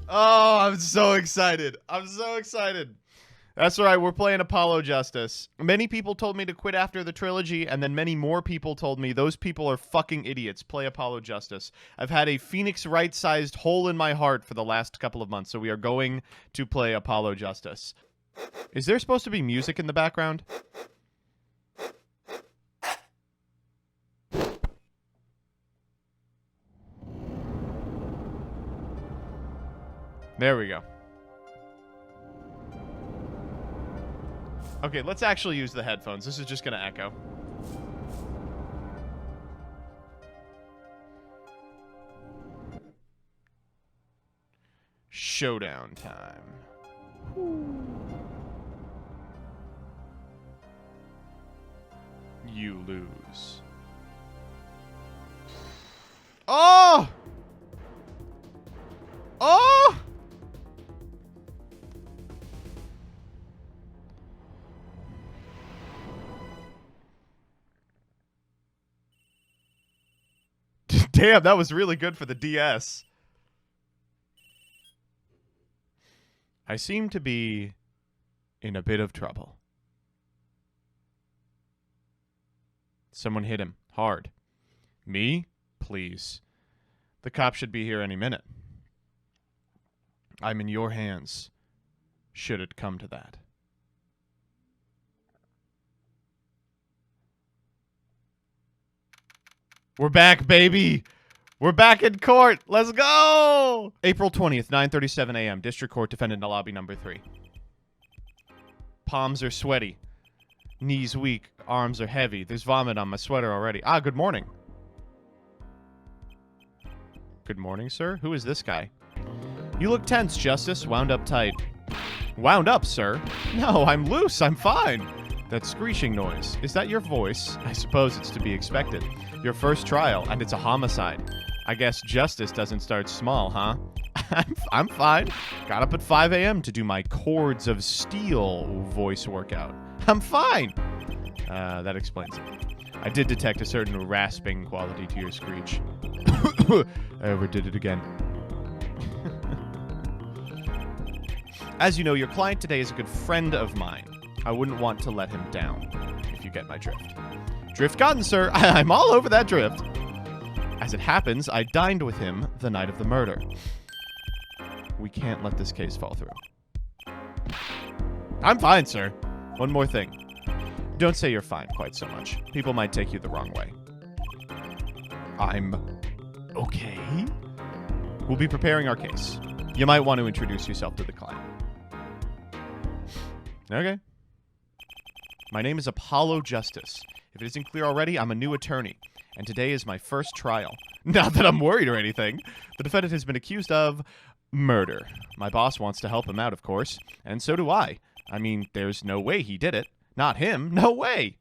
Oh, I'm so excited. I'm so excited. That's right. We're playing Apollo Justice. Many people told me to quit after the trilogy, and then many more people told me those people are fucking idiots. Play Apollo Justice. I've had a Phoenix Wright-sized hole in my heart for the last couple of months, so we are going to play Apollo Justice. Is there supposed to be music in the background? There we go. Okay, let's actually use the headphones. This is just going to echo. Showdown time. You lose. Oh! Oh! Damn, that was really good for the DS. I seem to be in a bit of trouble. Someone hit him hard. Me? Please. The cop should be here any minute. I'm in your hands, should it come to that. We're back, baby! We're back in court! Let's go! April 20th, 9:37 a.m. District Court, defendant in lobby number 3. Palms are sweaty. Knees weak. Arms are heavy. There's vomit on my sweater already. Ah, good morning. Good morning, sir. Who is this guy? You look tense, Justice. Wound up tight. Wound up, sir? No, I'm loose. I'm fine. That screeching noise. Is that your voice? I suppose it's to be expected. Your first trial, and it's a homicide. I guess justice doesn't start small, huh? I'm fine. Got up at 5 a.m. to do my Chords of Steel voice workout. I'm fine. That explains it. I did detect a certain rasping quality to your screech. I overdid it again. As you know, your client today is a good friend of mine. I wouldn't want to let him down, if you get my drift. Drift gotten, sir. I'm all over that drift. As it happens, I dined with him the night of the murder. We can't let this case fall through. I'm fine, sir. One more thing. Don't say you're fine quite so much. People might take you the wrong way. I'm okay. We'll be preparing our case. You might want to introduce yourself to the client. Okay. My name is Apollo Justice. If it isn't clear already, I'm a new attorney, and today is my first trial. Not that I'm worried or anything. The defendant has been accused of murder. My boss wants to help him out, of course, and so do I. I mean, there's no way he did it. Not him. No way.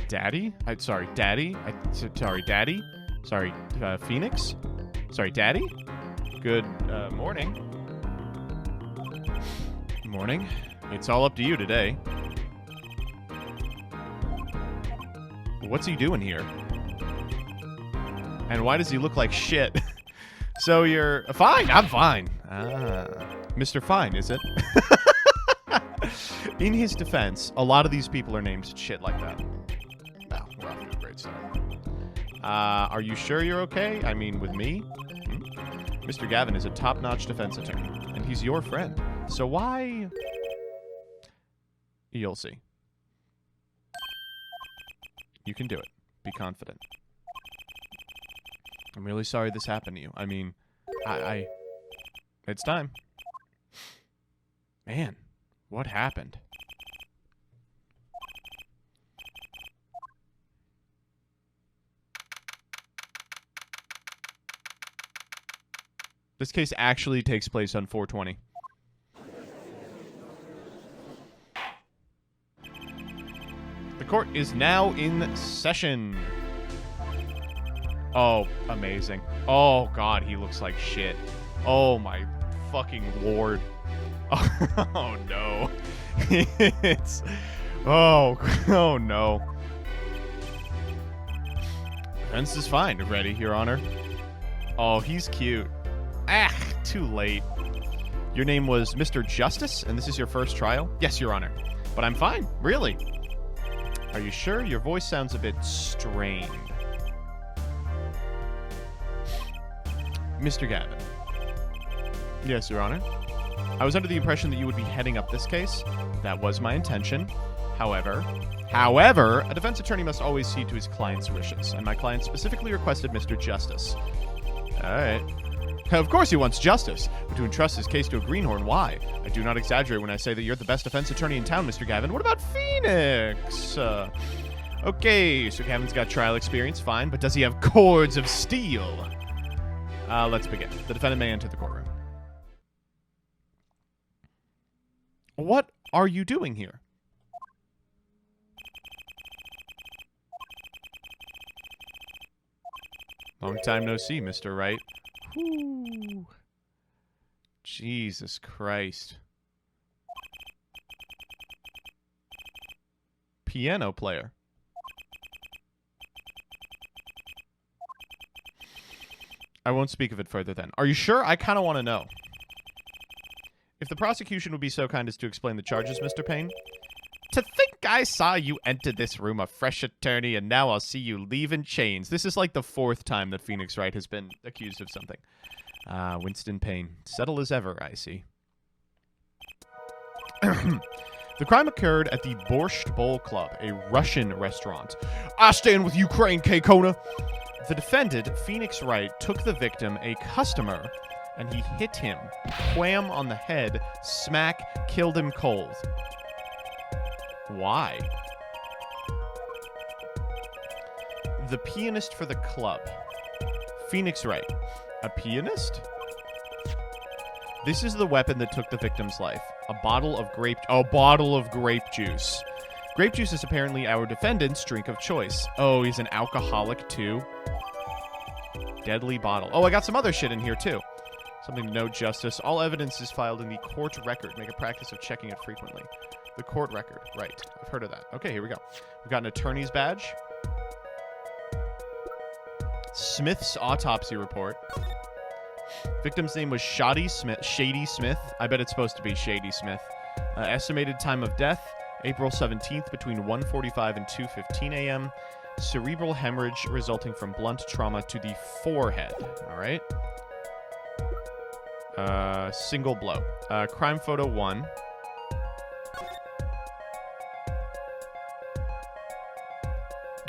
Daddy? Sorry, Daddy? Sorry, Daddy? Sorry, Phoenix? Sorry, Daddy? Good morning. Morning. It's all up to you today. What's he doing here? And why does he look like shit? So you're fine? I'm fine. Mr. Fine, is it? In his defense, a lot of these people are named shit like that. Wow, we're off to a great start. Are you sure you're okay? I mean, with me? Mr. Gavin is a top-notch defense attorney, and he's your friend. So why? You'll see. You can do it. Be confident. I'm really sorry this happened to you. I mean, it's time. Man, what happened? This case actually takes place on 420. The court is now in session. Oh, amazing. Oh, God, he looks like shit. Oh, my fucking lord. Oh no. It's... Oh no. Defense is fine. Ready, Your Honor. Oh, he's cute. Ah, too late. Your name was Mr. Justice, and this is your first trial? Yes, Your Honor. But I'm fine, really. Are you sure? Your voice sounds a bit strained. Mr. Gavin. Yes, Your Honor. I was under the impression that you would be heading up this case. That was my intention. However, a defense attorney must always see to his client's wishes, and my client specifically requested Mr. Justice. All right. Of course he wants justice, but to entrust his case to a greenhorn, why? I do not exaggerate when I say that you're the best defense attorney in town, Mr. Gavin. What about Phoenix? Okay, so Gavin's got trial experience, fine, but does he have cords of steel? Let's begin. The defendant may enter the courtroom. What are you doing here? Long time no see, Mr. Wright. Whew. Jesus Christ. Piano player. I won't speak of it further then. Are you sure? I kind of want to know. If the prosecution would be so kind as to explain the charges, Mr. Payne. To think I saw you enter this room a fresh attorney, and now I'll see you leave in chains. This is like the 4th time that Phoenix Wright has been accused of something. Winston Payne. Settle as ever, I see. The crime occurred at the Borscht Bowl Club, a Russian restaurant. I stand with Ukraine, K-Kona. The defendant, Phoenix Wright, took the victim, a customer, and he hit him. Wham on the head, smack, killed him cold. Why? The pianist for the club. Phoenix Wright. A pianist? This is the weapon that took the victim's life. A bottle of grape juice. Grape juice is apparently our defendant's drink of choice. Oh, he's an alcoholic too? Deadly bottle. Oh, I got some other shit in here too. Something to note, Justice. All evidence is filed in the court record. Make a practice of checking it frequently. The court record. Right. I've heard of that. Okay, here we go. We've got an attorney's badge. Smith's autopsy report. Victim's name was Shady Smith. I bet it's supposed to be Shady Smith. Estimated time of death, April 17th between 1:45 and 2:15 a.m. Cerebral hemorrhage resulting from blunt trauma to the forehead. All right. Single blow. Crime photo 1.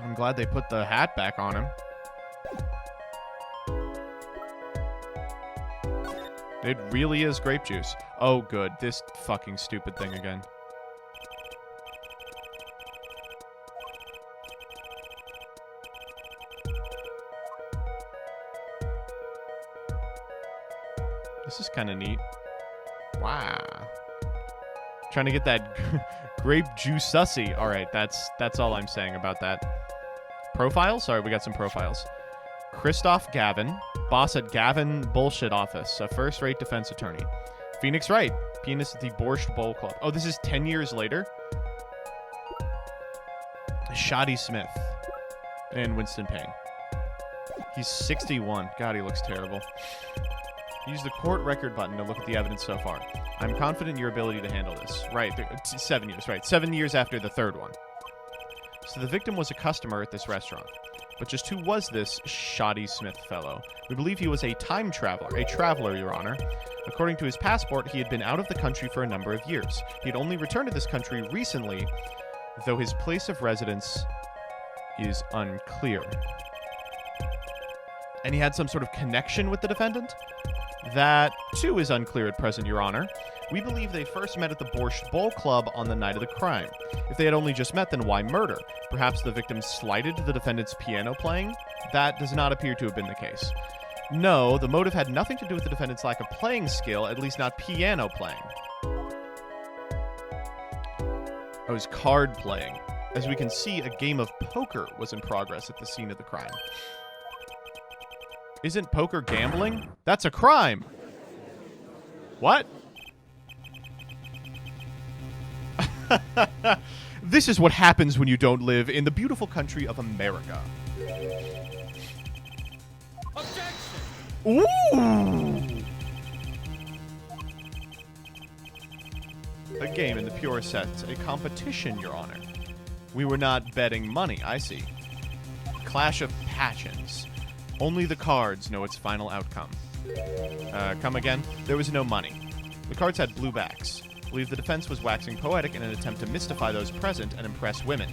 I'm glad they put the hat back on him. It really is grape juice. Oh, good. This fucking stupid thing again. This is kind of neat. Wow. Trying to get that grape juice sussy. All right, that's all I'm saying about that. Profiles? Sorry, we got some profiles. Kristoph Gavin, boss at Gavin Bullshit Office, a first-rate defense attorney. Phoenix Wright, pianist at the Borscht Bowl Club. Oh, this is 10 years later? Shady Smith and Winston Payne. He's 61. God, he looks terrible. Use the court record button to look at the evidence so far. I'm confident in your ability to handle this. Right, 7 years, right. 7 years after the third one. So the victim was a customer at this restaurant. But just who was this Shady Smith fellow? We believe he was a time traveler. A traveler, Your Honor. According to his passport, he had been out of the country for a number of years. He had only returned to this country recently, though his place of residence is unclear. And he had some sort of connection with the defendant? That, too, is unclear at present, Your Honor. We believe they first met at the Borscht Bowl Club on the night of the crime. If they had only just met, then why murder? Perhaps the victim slighted the defendant's piano playing? That does not appear to have been the case. No, the motive had nothing to do with the defendant's lack of playing skill, at least not piano playing. It was card playing. As we can see, a game of poker was in progress at the scene of the crime. Isn't poker gambling? That's a crime! What? This is what happens when you don't live in the beautiful country of America. Objection! Ooh! A game in the pure sense. A competition, Your Honor. We were not betting money, I see. Clash of passions. Only the cards know its final outcome. Come again? There was no money. The cards had blue backs. I believe the defense was waxing poetic in an attempt to mystify those present and impress women.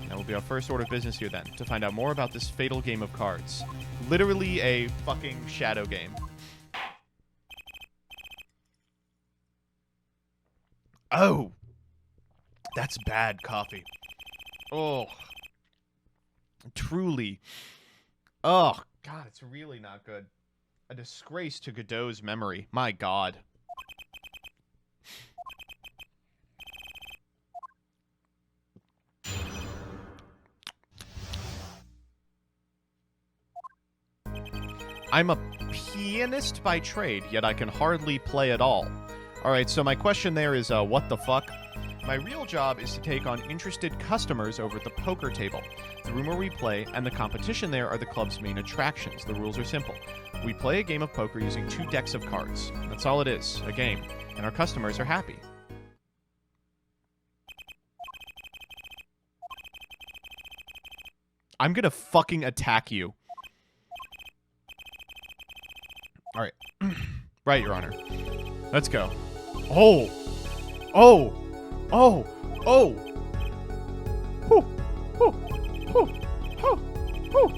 That will be our first order of business here then, to find out more about this fatal game of cards. Literally a fucking shadow game. Oh! That's bad coffee. Oh. Truly. Oh, God, it's really not good. A disgrace to Godot's memory. My God. I'm a pianist by trade, yet I can hardly play at all. Alright, so my question there is, what the fuck? My real job is to take on interested customers over at the poker table. The room where we play and the competition there are the club's main attractions. The rules are simple. We play a game of poker using 2 decks of cards. That's all it is, a game. And our customers are happy. I'm gonna fucking attack you. Alright. Right, Your Honor. Let's go. Oh! Oh! Oh! Oh! Whew! Whew! Whew! Whew! Whew!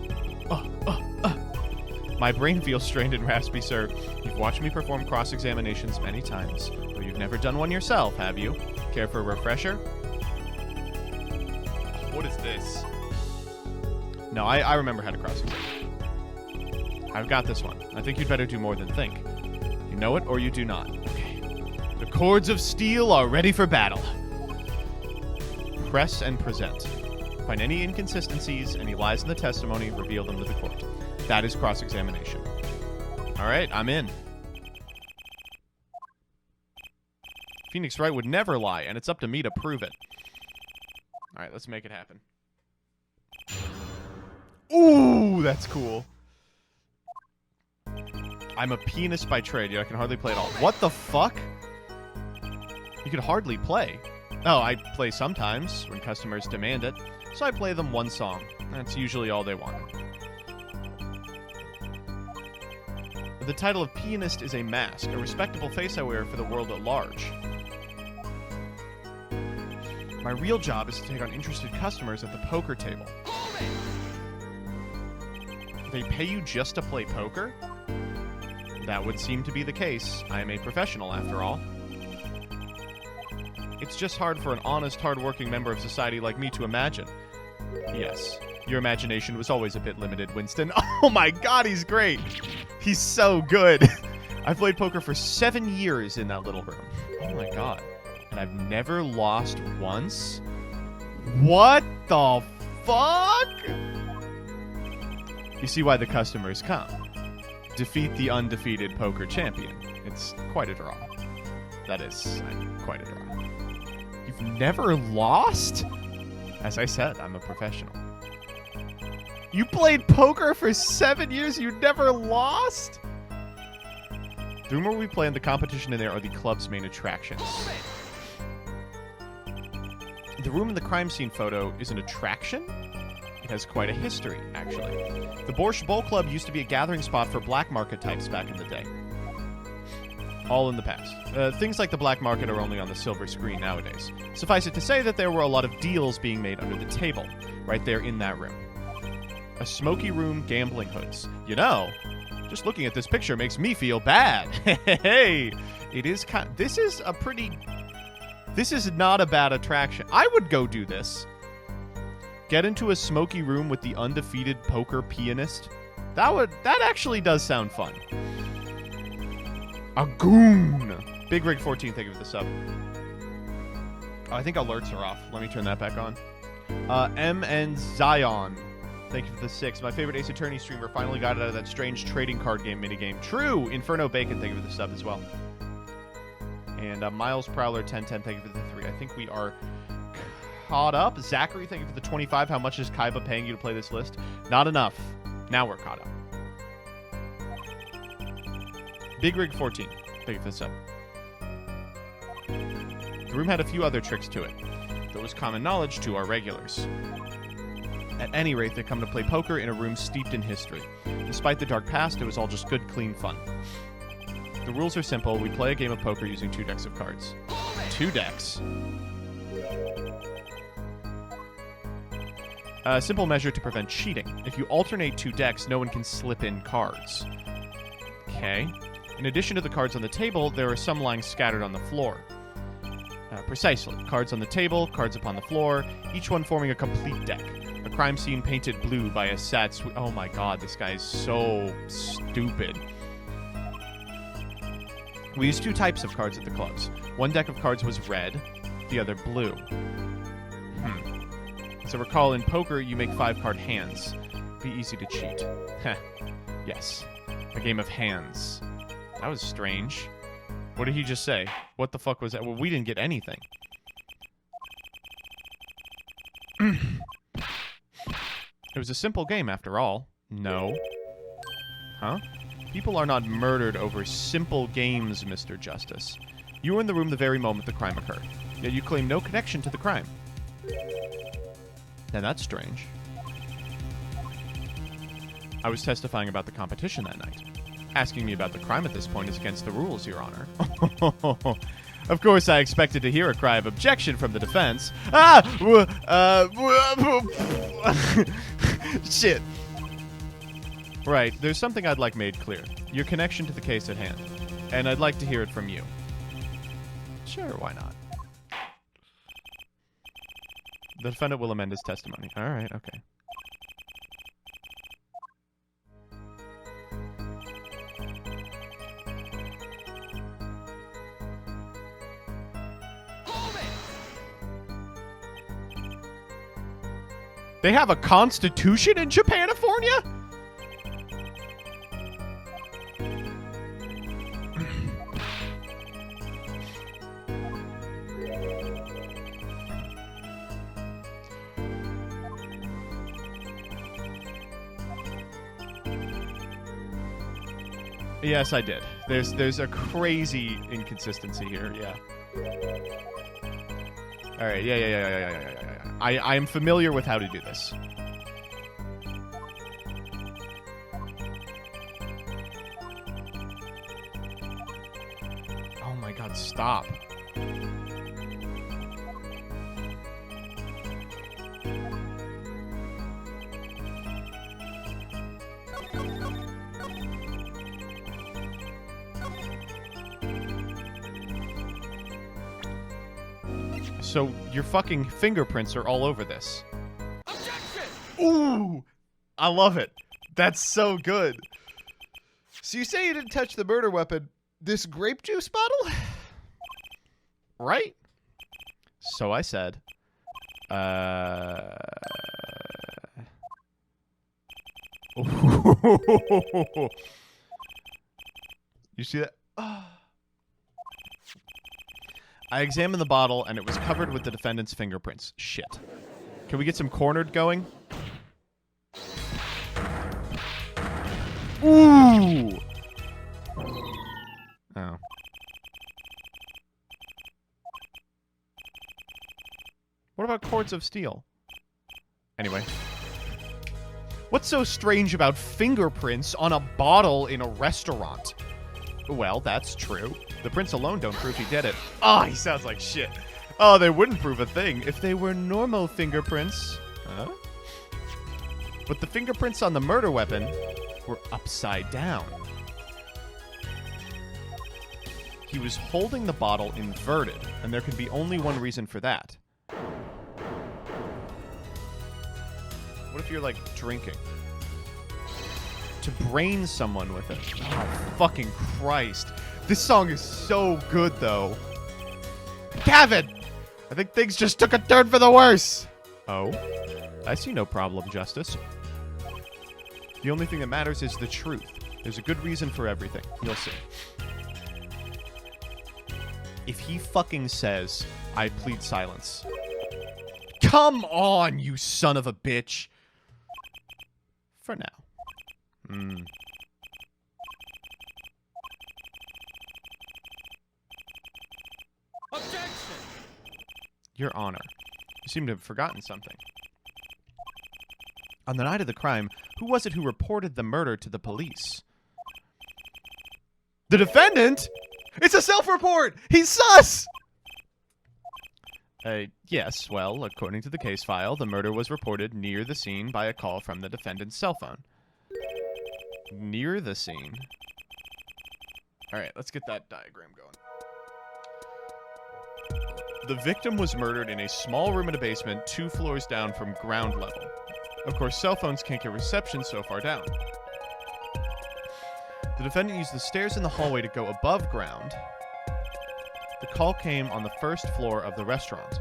My brain feels strained and raspy, sir. You've watched me perform cross-examinations many times, but you've never done one yourself, have you? Care for a refresher? What is this? No, I remember how to cross-examine. I've got this one. I think you'd better do more than think. You know it or you do not. Okay. The cords of steel are ready for battle. Press and present. Find any inconsistencies, any lies in the testimony, reveal them to the court. That is cross-examination. All right, I'm in. Phoenix Wright would never lie, and it's up to me to prove it. All right, let's make it happen. Ooh, that's cool. I'm a pianist by trade, yet I can hardly play at all. What the fuck? You can hardly play. Oh, I play sometimes, when customers demand it. So I play them one song. That's usually all they want. The title of pianist is a mask, a respectable face I wear for the world at large. My real job is to take on interested customers at the poker table. They pay you just to play poker? That would seem to be the case. I am a professional, after all. It's just hard for an honest, hard-working member of society like me to imagine. Yes, your imagination was always a bit limited, Winston. Oh my God, he's great! He's so good! I've played poker for 7 years in that little room. Oh my God. And I've never lost once? What the fuck? You see why the customers come. Defeat the undefeated poker champion. It's quite a draw. That is, quite a draw. You've never lost? As I said, I'm a professional. You played poker for 7 years, you never lost? The room where we play and the competition in there are the club's main attractions. The room in the crime scene photo is an attraction? It has quite a history, actually. The Borscht Bowl Club used to be a gathering spot for black market types back in the day. All in the past. Things like the black market are only on the silver screen nowadays. Suffice it to say that there were a lot of deals being made under the table, right there in that room. A smoky room, gambling hoods. You know, just looking at this picture makes me feel bad. Hey, it is this is a pretty... This is not a bad attraction. I would go do this. Get into a smoky room with the undefeated poker pianist. That actually does sound fun. A goon. Big Rig 14, thank you for the sub. Oh, I think alerts are off. Let me turn that back on. M and Zion, thank you for the 6. My favorite Ace Attorney streamer finally got out of that strange trading card game minigame. True. Inferno Bacon, thank you for the sub as well. And Miles Prowler, 1010, thank you for the 3. I think we are caught up. Zachary, thank you for the 25. How much is Kaiba paying you to play this list? Not enough. Now we're caught up. Big Rig 14, thank you for the 7. The room had a few other tricks to it. That was common knowledge to our regulars. At any rate, they come to play poker in a room steeped in history. Despite the dark past, it was all just good, clean fun. The rules are simple. We play a game of poker using 2 decks of cards. 2 decks. A simple measure to prevent cheating. If you alternate 2 decks, no one can slip in cards. Okay. In addition to the cards on the table, there are some lying scattered on the floor. Precisely. Cards on the table, cards upon the floor, each one forming a complete deck. A crime scene painted blue by a sad oh my god, this guy is so stupid. We used 2 types of cards at the clubs. One deck of cards was red, the other blue. As I recall, in poker, you make 5-card hands. Be easy to cheat. Heh. Yes. A game of hands. That was strange. What did he just say? What the fuck was that? Well, we didn't get anything. It was a simple game, after all. No. Huh? People are not murdered over simple games, Mr. Justice. You were in the room the very moment the crime occurred. Yet you claim no connection to the crime. Now that's strange. I was testifying about the competition that night. Asking me about the crime at this point is against the rules, Your Honor. Of course, I expected to hear a cry of objection from the defense. Shit. Right, there's something I'd like made clear. Your connection to the case at hand. And I'd like to hear it from you. Sure, why not? The defendant will amend his testimony. Alright, okay. They have a constitution in Japanifornia? Yes, I did. There's a crazy inconsistency here, yeah. Alright, yeah. I am familiar with how to do this. Oh my god, stop. So your fucking fingerprints are all over this. Objection! Ooh! I love it. That's so good. So you say you didn't touch the murder weapon. This grape juice bottle? Right? So I said. You see that? I examined the bottle, and it was covered with the defendant's fingerprints. Shit. Can we get some cornered going? Ooh! Oh. What about cords of steel? Anyway. What's so strange about fingerprints on a bottle in a restaurant? Well, that's true. The prints alone don't prove he did it. Oh, he sounds like shit. Oh, they wouldn't prove a thing if they were normal fingerprints. Huh? But the fingerprints on the murder weapon were upside down. He was holding the bottle inverted, and there can be only one reason for that. What if you're, like, drinking? To brain someone with it. Oh, fucking Christ. This song is so good, though. Gavin! I think things just took a turn for the worse. Oh? I see no problem, Justice. The only thing that matters is the truth. There's a good reason for everything. You'll see. if he fucking says, I plead silence. Come on, you son of a bitch. For now. Objection! Your Honor, you seem to have forgotten something. On the night of the crime, who was it who reported the murder to the police? The defendant? It's a self-report! He's sus! Yes, well, according to the case file, the murder was reported near the scene by a call from the defendant's cell phone. Near the scene? Alright, let's get that diagram going. The victim was murdered in a small room in a basement 2 floors down from ground level. Of course, cell phones can't get reception so far down. The defendant used the stairs in the hallway to go above ground. The call came on the first floor of the restaurant.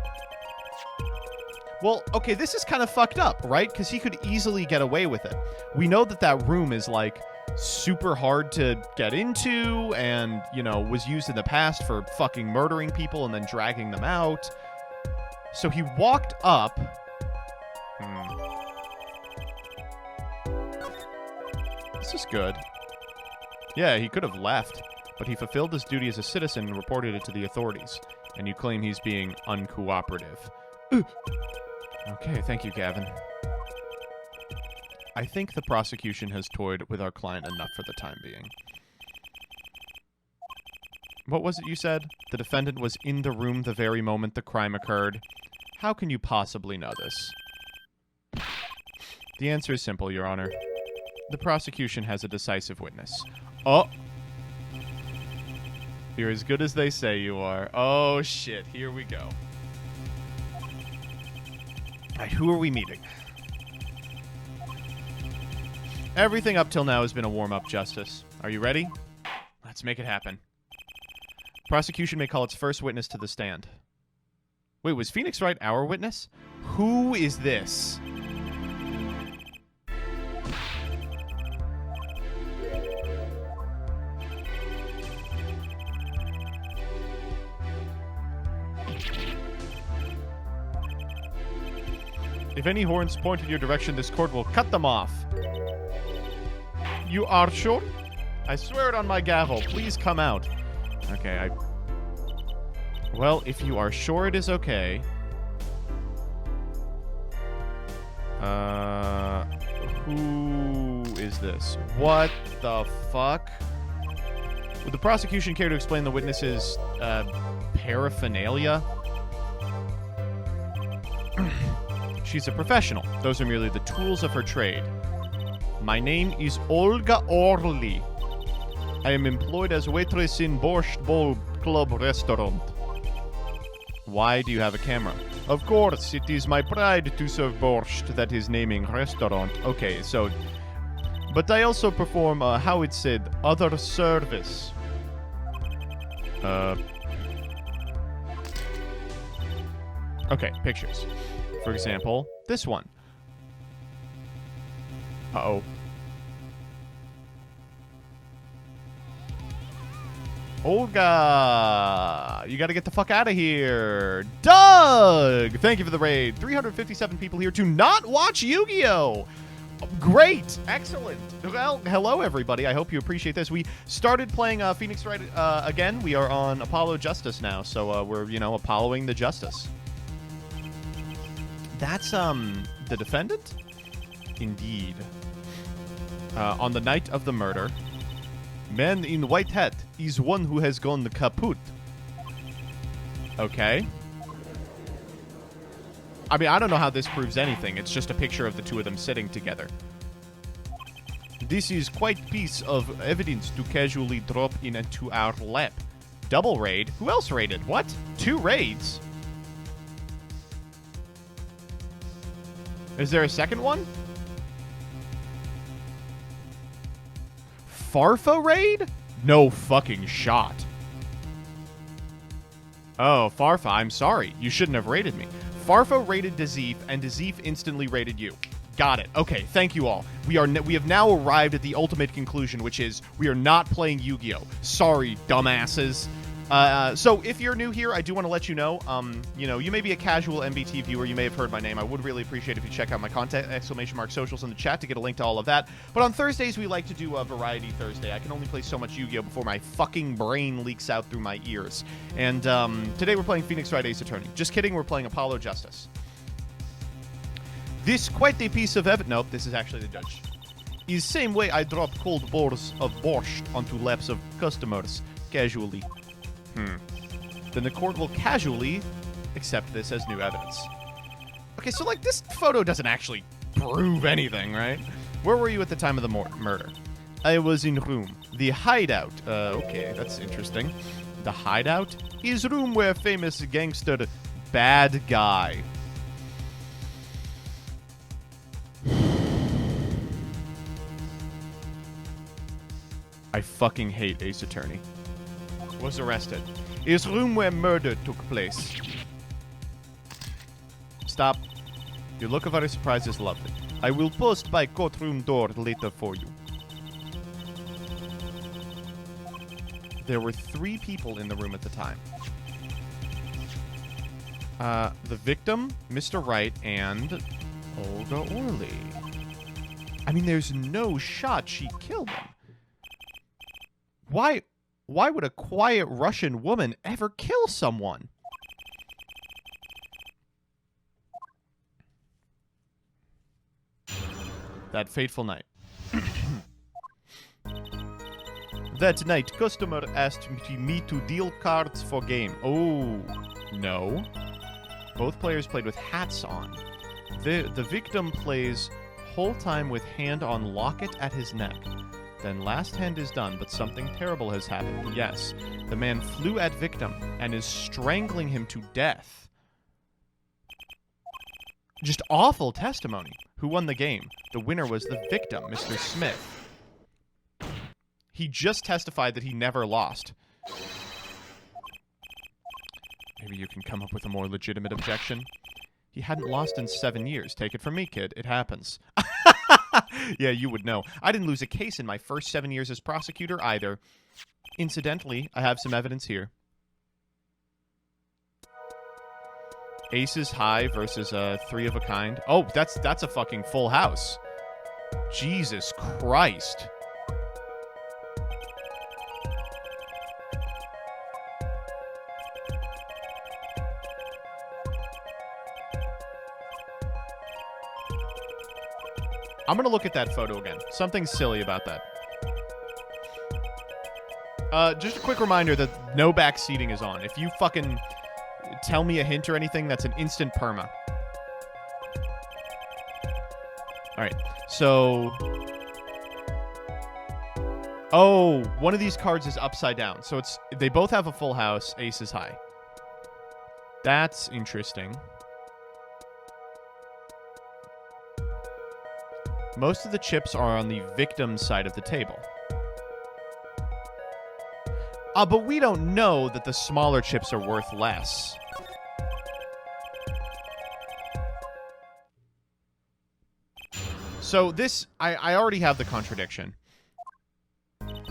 Well, okay, this is kind of fucked up, right? Because he could easily get away with it. We know that that room is, like, super hard to get into and, you know, was used in the past for fucking murdering people and then dragging them out. So he walked up. This is good. Yeah, he could have left, but he fulfilled his duty as a citizen and reported it to the authorities. And you claim he's being uncooperative. Okay, thank you, Gavin. I think the prosecution has toyed with our client enough for the time being. What was it you said? The defendant was in the room the very moment the crime occurred. How can you possibly know this? The answer is simple, Your Honor. The prosecution has a decisive witness. Oh! You're as good as they say you are. Oh, shit. Here we go. Alright, who are we meeting? Everything up till now has been a warm-up, Justice. Are you ready? Let's make it happen. Prosecution may call its first witness to the stand. Wait, was Phoenix Wright our witness? Who is this? If any horns point in your direction, this court will cut them off. You are sure? I swear it on my gavel. Please come out. Okay, Well, if you are sure it is okay... Who is this? What the fuck? Would the prosecution care to explain the witness's, paraphernalia? She's a professional. Those are merely the tools of her trade. My name is Olga Orly. I am employed as waitress in Borscht Bowl Club restaurant. Why do you have a camera? Of course, it is my pride to serve borscht that is naming restaurant. Okay, so... But I also perform, how it said, other service. Okay, pictures. For example, this one. Uh-oh. Olga! You gotta get the fuck out of here. Doug! Thank you for the raid. 357 people here to not watch Yu-Gi-Oh! Great! Excellent! Well, hello everybody. I hope you appreciate this. We started playing Phoenix Wright again. We are on Apollo Justice now, so we're, you know, Apolloing the Justice. That's, the defendant? Indeed. On the night of the murder, man in white hat is one who has gone kaput. Okay. I mean, I don't know how this proves anything. It's just a picture of the two of them sitting together. This is quite piece of evidence to casually drop into our lap. Double raid? Who else raided? What? 2 raids? Is there a second one? Farfa raid? No fucking shot. Oh, Farfa, I'm sorry. You shouldn't have raided me. Farfa raided Dazif, and Dazif instantly raided you. Got it. Okay, thank you all. We have now arrived at the ultimate conclusion, which is we are not playing Yu-Gi-Oh! Sorry, dumbasses. So if you're new here, I do want to let you know, you may be a casual MBT viewer. You may have heard my name. I would really appreciate if you check out my content, !socials in the chat to get a link to all of that. But on Thursdays, we like to do a Variety Thursday. I can only play so much Yu-Gi-Oh! Before my fucking brain leaks out through my ears. And today we're playing Phoenix Wright Ace Attorney. Just kidding, we're playing Apollo Justice. This quite a piece of evidence. Nope, this is actually the judge. Is same way I drop cold bowls of borscht onto laps of customers, casually. Then the court will casually accept this as new evidence. Okay, so, like, this photo doesn't actually prove anything, right? Where were you at the time of the murder? I was in room. The hideout. Okay, that's interesting. The hideout is room where famous gangster bad guy. I fucking hate Ace Attorney. Was arrested. Is room where murder took place. Stop. Your look of utter surprise is lovely. I will post by courtroom door later for you. There were 3 people in the room at the time. The victim, Mr. Wright, and Olga Orley. I mean, there's no shot she killed him. Why would a quiet Russian woman ever kill someone? That fateful night. That night, customer asked me to deal cards for game. Oh, no. Both players played with hats on. The victim plays whole time with hand on locket at his neck. Then last hand is done, but something terrible has happened. Yes, the man flew at victim and is strangling him to death. Just awful testimony. Who won the game? The winner was the victim, Mr. Smith. He just testified that he never lost. Maybe you can come up with a more legitimate objection. He hadn't lost in 7 years. Take it from me, kid. It happens. Yeah, you would know. I didn't lose a case in my first 7 years as prosecutor either. Incidentally, I have some evidence here. Aces high versus 3 of a kind. Oh, that's a fucking full house. Jesus Christ. I'm going to look at that photo again. Something silly about that. Just a quick reminder that no back seating is on. If you fucking tell me a hint or anything, that's an instant perma. Alright, so... Oh, one of these cards is upside down. So they both have a full house. Ace is high. That's interesting. Most of the chips are on the victim's side of the table. But we don't know that the smaller chips are worth less. So this, I already have the contradiction.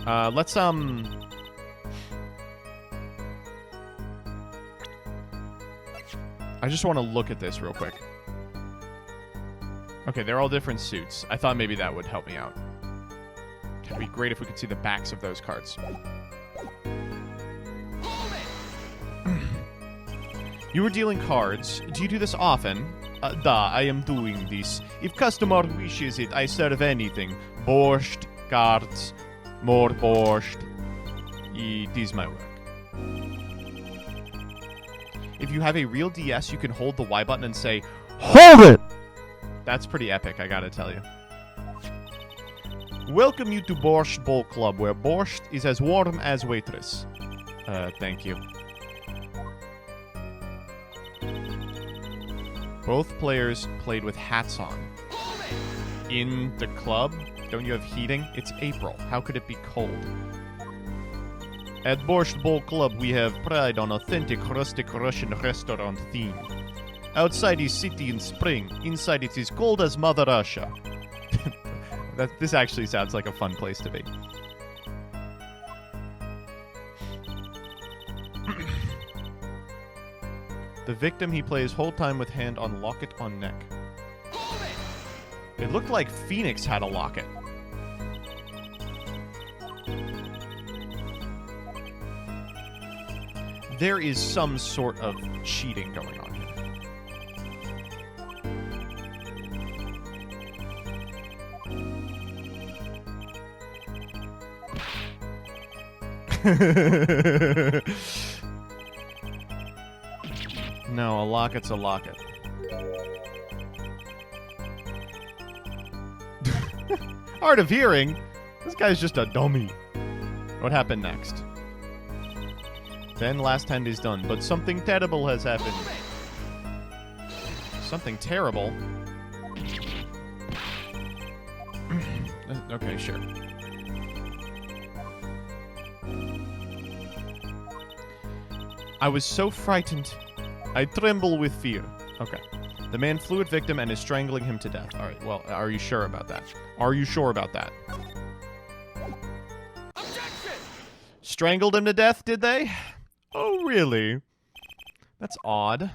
Let's, I just want to look at this real quick. Okay, they're all different suits. I thought maybe that would help me out. It'd be great if we could see the backs of those cards. You were dealing cards. Do you do this often? I am doing this. If customer wishes it, I serve anything. Borscht, cards, more borscht. It is my work. If you have a real DS, you can hold the Y button and say, "Hold it!" That's pretty epic, I gotta tell you. Welcome you to Borscht Bowl Club, where borscht is as warm as waitress. Thank you. Both players played with hats on. In the club? Don't you have heating? It's April. How could it be cold? At Borscht Bowl Club, we have pride on authentic rustic Russian restaurant theme. Outside is city in spring. Inside it is cold as Mother Russia. This actually sounds like a fun place to be. The victim he plays hold time with hand on locket on neck. Hold it! It looked like Phoenix had a locket. There is some sort of cheating going on here. No, a locket's a locket. Hard of hearing? This guy's just a dummy. What happened next? Then last hand is done, but something terrible has happened. Something terrible? Okay, sure. I was so frightened. I tremble with fear. Okay. The man flew at victim and is strangling him to death. All right, well, are you sure about that? Are you sure about that? Objection! Strangled him to death, did they? Oh, really? That's odd.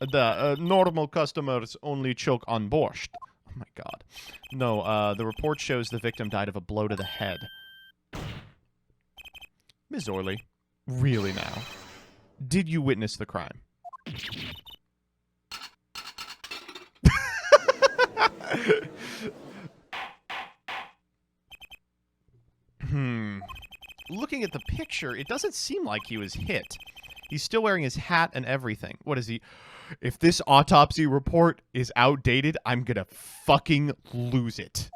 The normal customers only choke on borscht. Oh, my God. No, the report shows the victim died of a blow to the head. Ms. Orley, really now? Did you witness the crime? Looking at the picture, it doesn't seem like he was hit. He's still wearing his hat and everything. What is he? If this autopsy report is outdated, I'm gonna fucking lose it.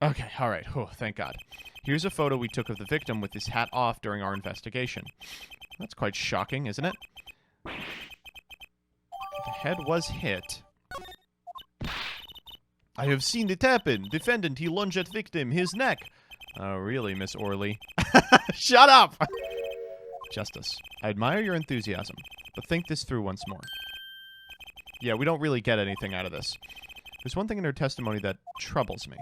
Okay, alright. Oh, thank God. Here's a photo we took of the victim with his hat off during our investigation. That's quite shocking, isn't it? The head was hit. I have seen it happen. Defendant, he lunged at victim, his neck. Oh, really, Miss Orley? Shut up! Justice, I admire your enthusiasm, but think this through once more. Yeah, we don't really get anything out of this. There's one thing in her testimony that troubles me.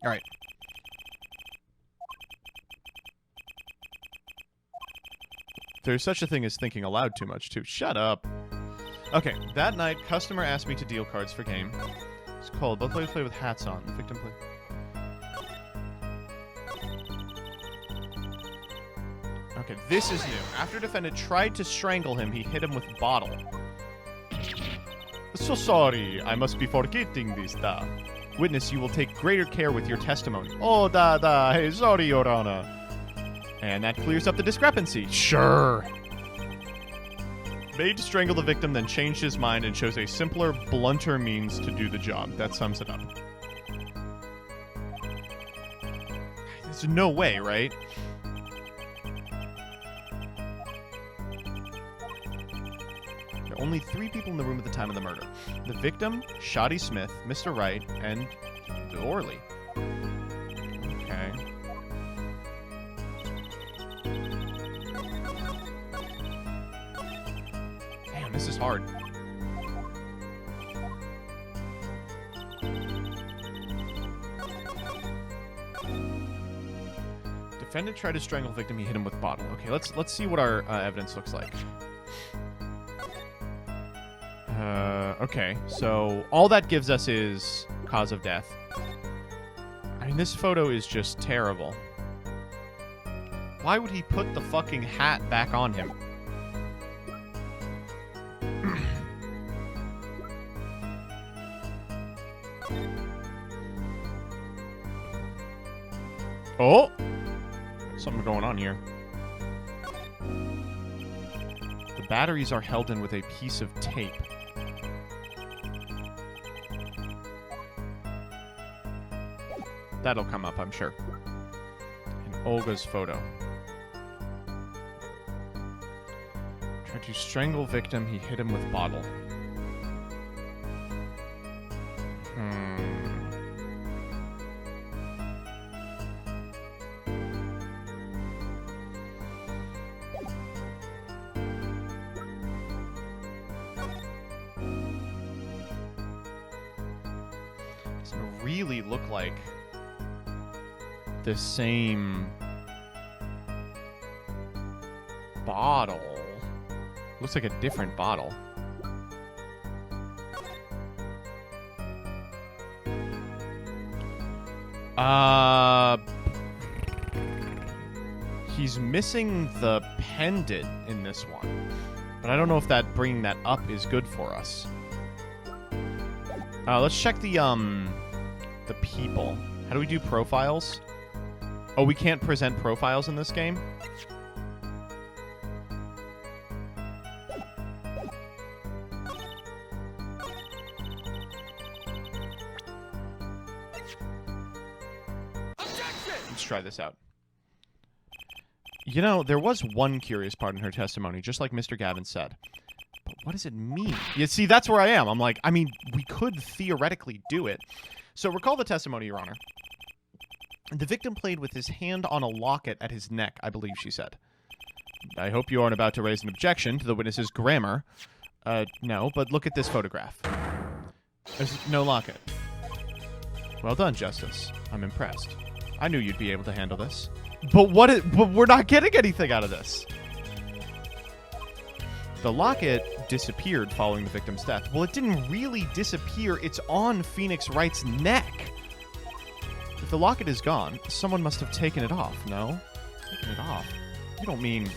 Alright. There's such a thing as thinking aloud too much, too. Shut up. Okay, that night, customer asked me to deal cards for game. It's cold. Both players play with hats on. The victim play... Okay, this is new. After defendant tried to strangle him, he hit him with bottle. So sorry. I must be forgetting this, da. Witness, you will take greater care with your testimony. Oh, da. Hey, sorry, Your Honor. And that clears up the discrepancy. Sure. Made to strangle the victim, then changed his mind and chose a simpler, blunter means to do the job. That sums it up. There's no way, right? There are only 3 people in the room at the time of the murder. The victim, Shoddy Smith, Mr. Wright, and Orley. Okay. This is hard. Defendant tried to strangle victim. He hit him with bottle. Okay, let's see what our evidence looks like. Okay, so all that gives us is cause of death. I mean, this photo is just terrible. Why would he put the fucking hat back on him? Oh! Something going on here. The batteries are held in with a piece of tape. That'll come up, I'm sure. And Olga's photo. Tried to strangle victim, he hit him with bottle. Doesn't really look like this same bottle. Looks like a different bottle. He's missing the pendant in this one. But I don't know if that bringing that up is good for us. Let's check the people. How do we do profiles? Oh, we can't present profiles in this game? Let's try this out. You know, there was one curious part in her testimony, just like Mr. Gavin said. But what does it mean? You see, that's where I am. I'm like, I mean, we could theoretically do it. So recall the testimony, Your Honor. The victim played with his hand on a locket at his neck, I believe she said. I hope you aren't about to raise an objection to the witness's grammar. No, but look at this photograph. There's no locket. Well done, Justice. I'm impressed. I knew you'd be able to handle this. But but we're not getting anything out of this. The locket disappeared following the victim's death. Well, it didn't really disappear. It's on Phoenix Wright's neck. If the locket is gone, someone must have taken it off, no? Taken it off? You don't mean...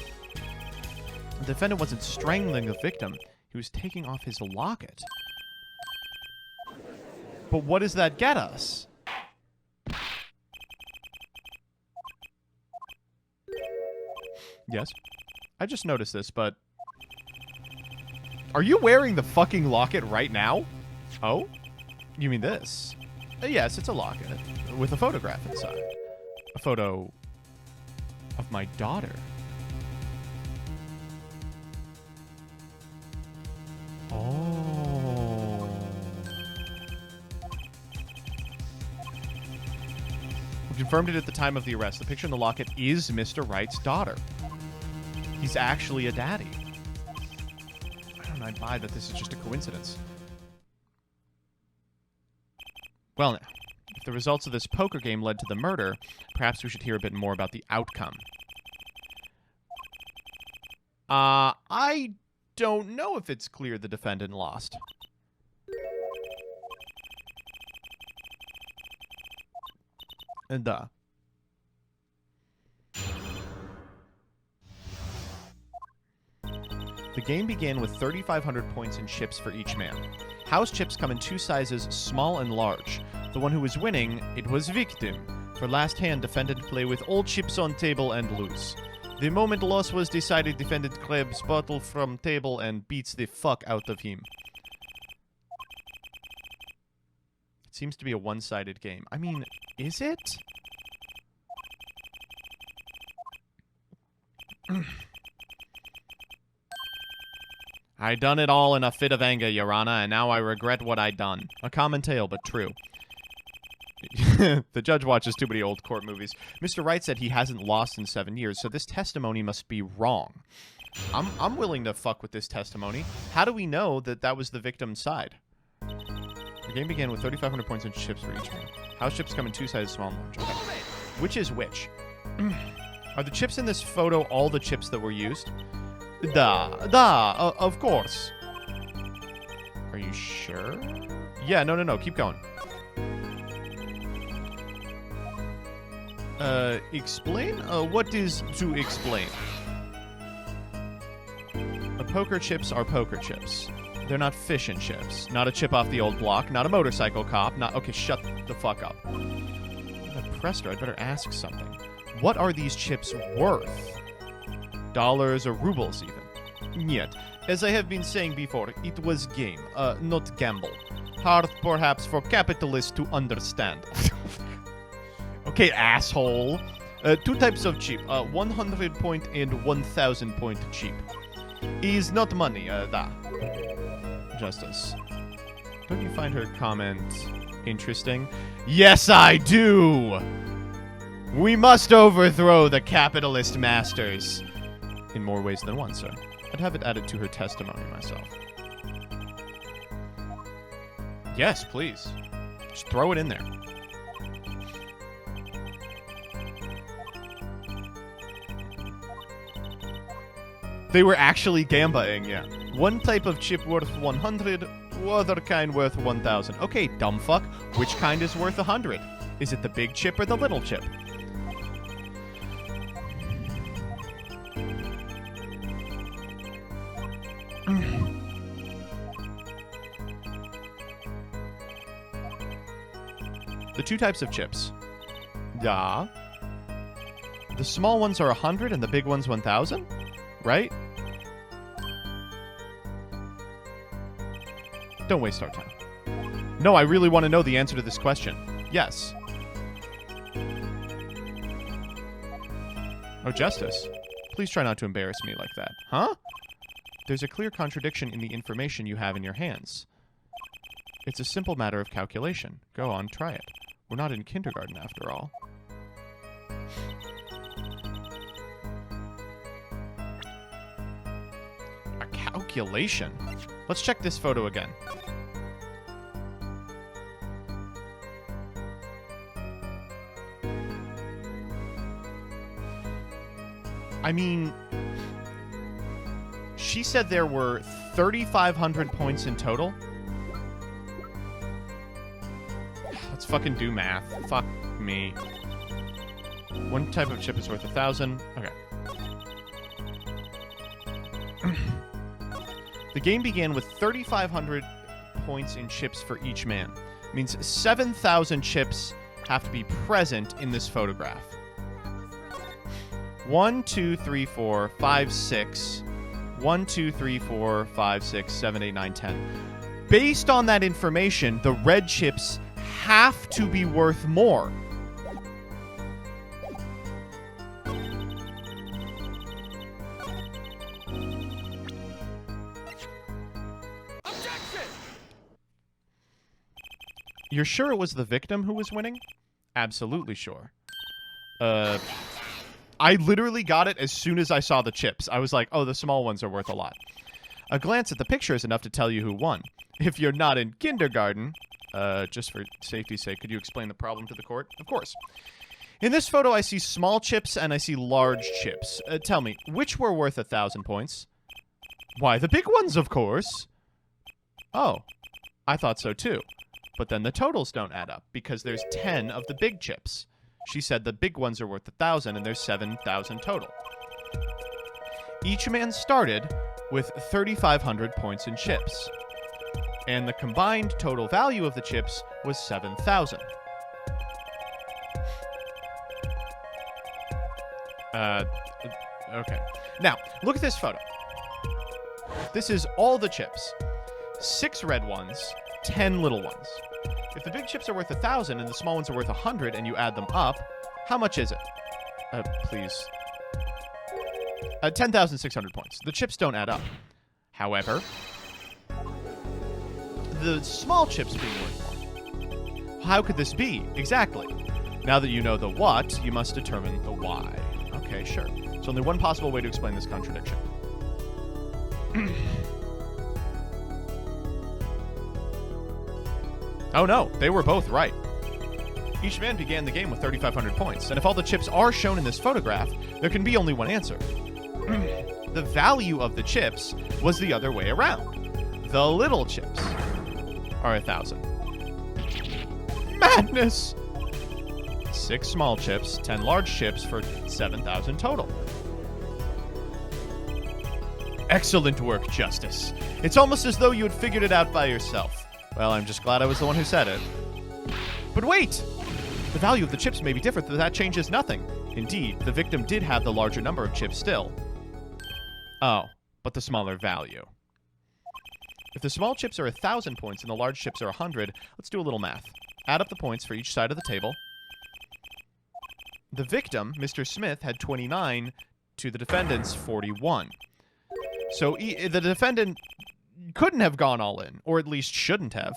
The defendant wasn't strangling the victim. He was taking off his locket. But what does that get us? Yes. I just noticed this, but... Are you wearing the fucking locket right now? Oh? You mean this? Yes, it's a locket. With a photograph inside. A photo... of my daughter. Oh... We confirmed it at the time of the arrest. The picture in the locket is Mr. Wright's daughter. He's actually a daddy. I don't know, I buy that this is just a coincidence. Well, now, if the results of this poker game led to the murder, perhaps we should hear a bit more about the outcome. I don't know if it's clear the defendant lost. The game began with 3,500 points in chips for each man. House chips come in two sizes, small and large. The one who was winning, it was victim. For last hand, defendant play with all chips on table and lose. The moment loss was decided, defendant grabs bottle from table and beats the fuck out of him. It seems to be a one-sided game. I mean, is it? I done it all in a fit of anger, Your Honor, and now I regret what I done. A common tale, but true. The judge watches too many old court movies. Mr. Wright said he hasn't lost in 7 years, so this testimony must be wrong. I'm willing to fuck with this testimony. How do we know that that was the victim's side? The game began with 3,500 points in chips for each man. House chips come in two sizes, small and large. Okay. Which is which? Are the chips in this photo all the chips that were used? Of course. Are you sure? Yeah, no, keep going. Explain? What is to explain? Poker chips are poker chips. They're not fish and chips. Not a chip off the old block. Not a motorcycle cop. Not... Okay, shut the fuck up. I pressed her. I'd better ask something. What are these chips worth? Dollars or rubles, even? Yet, as I have been saying before, it was game, not gamble. Hard, perhaps, for capitalists to understand. Okay, asshole. Two types of chip, 100 point and 1,000 point chip. Is not money, da. Justice. Don't you find her comment interesting? Yes, I do! We must overthrow the capitalist masters. In more ways than one, sir. I'd have it added to her testimony myself. Yes, please. Just throw it in there. They were actually gambaing, yeah. One type of chip worth 100, other kind worth 1,000. Okay, dumb fuck. Which kind is worth 100? Is it the big chip or the little chip? The two types of chips. Yeah. The small ones are 100 and the big ones 1,000? Right? Don't waste our time. No, I really want to know the answer to this question. Yes. Oh, Justice. Please try not to embarrass me like that. Huh? There's a clear contradiction in the information you have in your hands. It's a simple matter of calculation. Go on, try it. We're not in kindergarten after all. A calculation? Let's check this photo again. I mean, she said there were 3,500 points in total. Let's fucking do math. Fuck me. One type of chip is worth 1,000. Okay. The game began with 3,500 points in chips for each man. It means 7,000 chips have to be present in this photograph. 1, 2, 3, 4, 5, 6. 1, 2, 3, 4, 5, 6, 7, 8, 9, 10. Based on that information, the red chips have to be worth more. Objection! You're sure it was the victim who was winning? Absolutely sure. I literally got it as soon as I saw the chips. I was like, oh, the small ones are worth a lot. A glance at the picture is enough to tell you who won. If you're not in kindergarten, just for safety's sake, could you explain the problem to the court? Of course. In this photo, I see small chips and I see large chips. Tell me, which were worth 1,000 points? Why, the big ones, of course. Oh, I thought so too. But then the totals don't add up because there's 10 of the big chips. She said the big ones are worth 1,000 and there's 7,000 total. Each man started with 3,500 points in chips. And the combined total value of the chips was 7,000. Okay. Now, look at this photo. This is all the chips. 6 red ones, 10 little ones. If the big chips are worth 1,000 and the small ones are worth 100 and you add them up, how much is it? Please. 10,600 points. The chips don't add up. However, the small chips being worth more. How could this be? Exactly. Now that you know the what, you must determine the why. Okay, sure. There's only one possible way to explain this contradiction. Oh no, they were both right. Each man began the game with 3,500 points, and if all the chips are shown in this photograph, there can be only one answer. The value of the chips was the other way around. The little chips are 1,000. Madness! 6 small chips, 10 large chips for 7,000 total. Excellent work, Justice. It's almost as though you had figured it out by yourself. Well, I'm just glad I was the one who said it. But wait! The value of the chips may be different, but that changes nothing. Indeed, the victim did have the larger number of chips still. Oh, but the smaller value. If the small chips are 1,000 points and the large chips are 100, let's do a little math. Add up the points for each side of the table. The victim, Mr. Smith, had 29 to the defendant's 41. So the defendant couldn't have gone all in, or at least shouldn't have.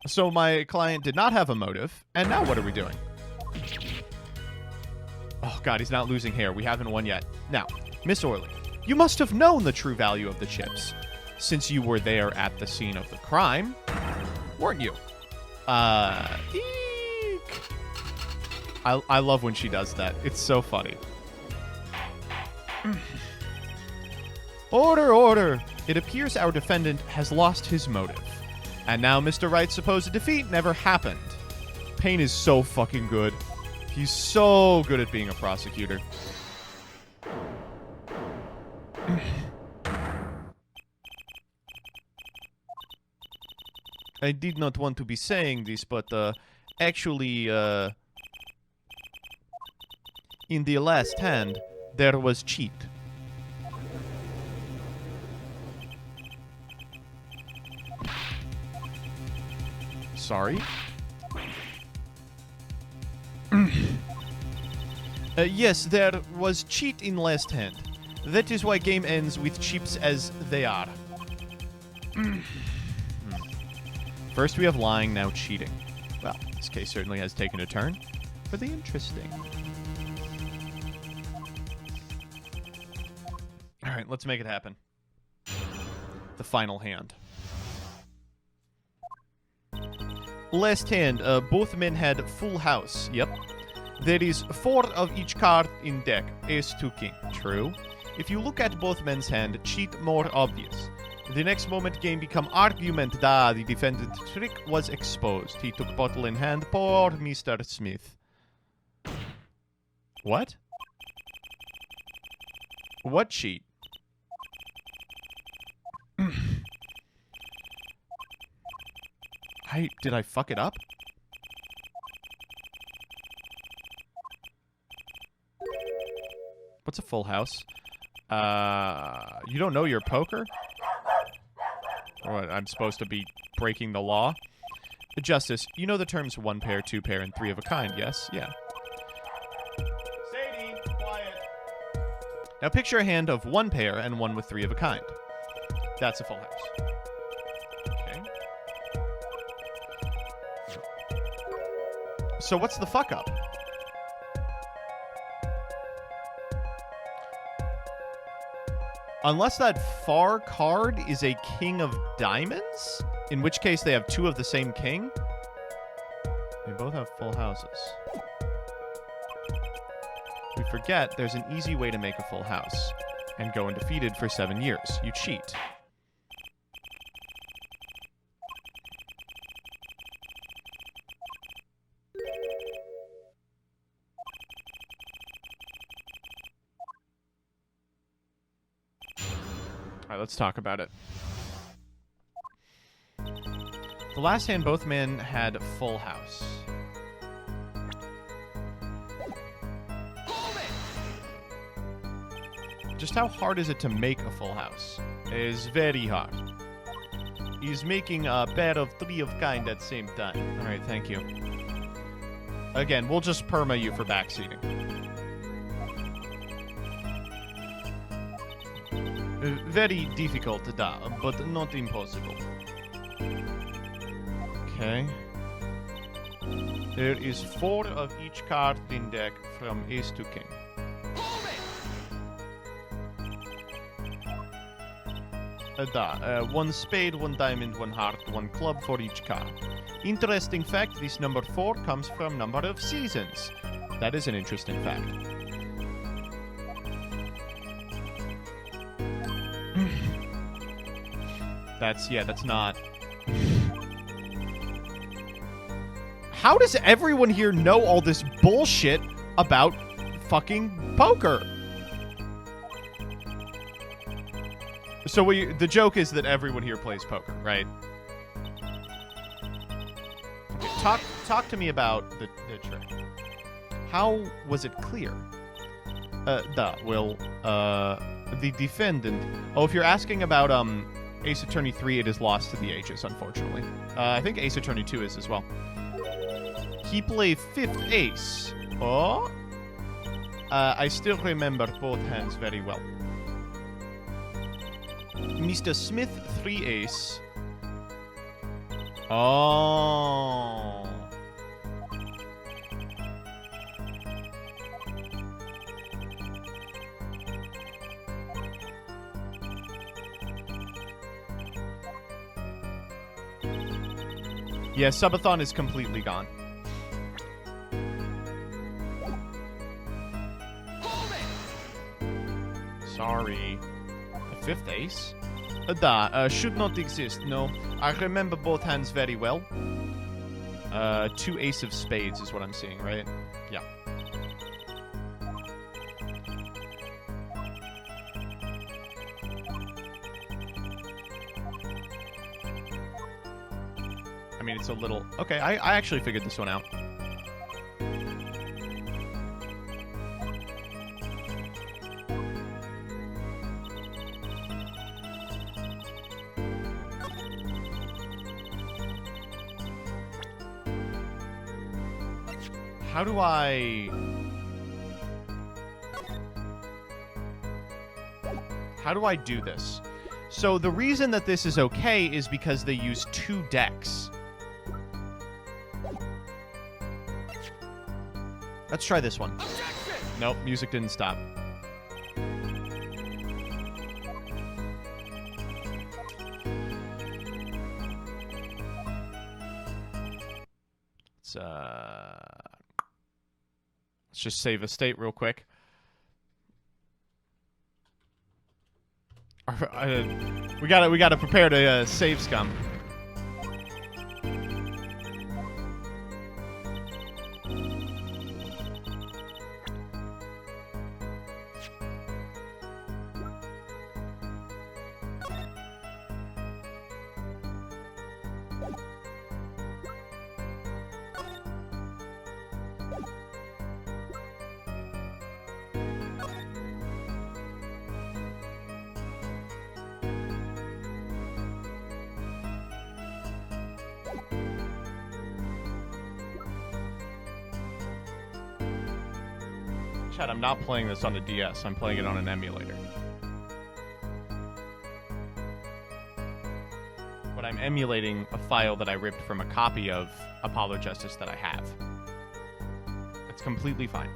So my client did not have a motive, and now what are we doing? Oh god, he's not losing hair. We haven't won yet. Now, Miss Orley, you must have known the true value of the chips, since you were there at the scene of the crime, weren't you? Eek. I love when she does that. It's so funny. Order, order! It appears our defendant has lost his motive. And now Mr. Wright's supposed defeat never happened. Payne is so fucking good. He's so good at being a prosecutor. I did not want to be saying this, but actually, in the last hand, there was cheat. Sorry? Yes, there was cheat in last hand. That is why game ends with chips as they are. First we have lying, now cheating. Well, this case certainly has taken a turn for the interesting. Alright, let's make it happen. The final hand. Last hand, both men had full house. Yep. There is 4 of each card in deck. Ace to king. True. If you look at both men's hand, cheat more obvious. The next moment game become argument da the defendant's trick was exposed. He took bottle in hand. Poor Mr. Smith. What? What cheat? Did I fuck it up? What's a full house? You don't know your poker? Or what, I'm supposed to be breaking the law? Justice, you know the terms 1 pair, 2 pair, and 3 of a kind, yes? Yeah. Sadie, quiet. Now picture a hand of 1 pair and 1 with 3 of a kind. That's a full house. Okay. So what's the fuck up? Unless that far card is a king of diamonds, in which case they have 2 of the same king. They both have full houses. We forget there's an easy way to make a full house and go undefeated for 7 years. You cheat. Alright, let's talk about it. The last hand, both men had full house. Just how hard is it to make a full house? It is very hard. He's making a pair of 3 of kind at the same time. Alright, thank you. Again, we'll just perma you for backseating. Very difficult, but not impossible. Okay. There is 4 of each card in deck from ace to king. One spade, 1 diamond, 1 heart, 1 club for each card. Interesting fact, this number 4 comes from number of seasons. That is an interesting fact. That's not... How does everyone here know all this bullshit about fucking poker? So the joke is that everyone here plays poker, right? Okay, talk to me about the trick. How was it clear? The defendant... Oh, if you're asking about, Ace Attorney 3, it is lost to the ages, unfortunately. I think Ace Attorney 2 is as well. He played 5th ace. Oh? I still remember both hands very well. Mr. Smith, 3 ace. Oh. Yeah, subathon is completely gone. Sorry. I fifth ace? Should not exist, no. I remember both hands very well. Two ace of spades is what I'm seeing, right? Yeah. I mean, it's a little... Okay, I actually figured this one out. How do I... How do I do this? So the reason that this is okay is because they use 2 decks. Let's try this one. Nope, music didn't stop. Let's just save a state real quick. We gotta prepare to save scum. Chad, I'm not playing this on a DS. I'm playing it on an emulator. But I'm emulating a file that I ripped from a copy of Apollo Justice that I have. It's completely fine.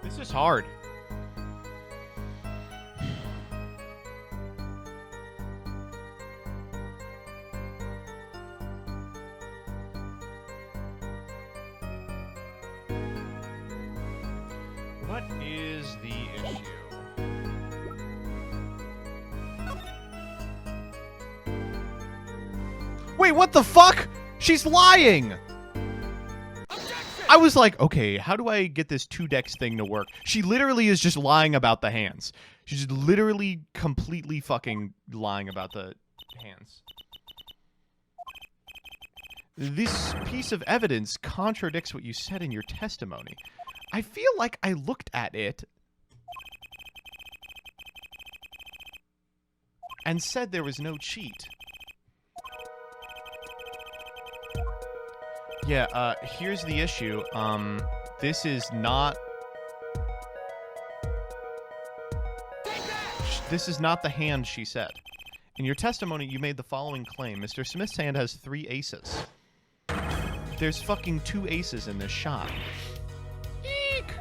This is hard. What is the issue? Wait, what the fuck? She's lying! I was like, okay, how do I get this 2 decks thing to work? She literally is just lying about the hands. She's literally completely fucking lying about the hands. This piece of evidence contradicts what you said in your testimony. I feel like I looked at it and said there was no cheat. Yeah, here's the issue. This is not... This is not the hand she said. In your testimony, you made the following claim. Mr. Smith's hand has 3 aces. There's fucking 2 aces in this shot. Eek!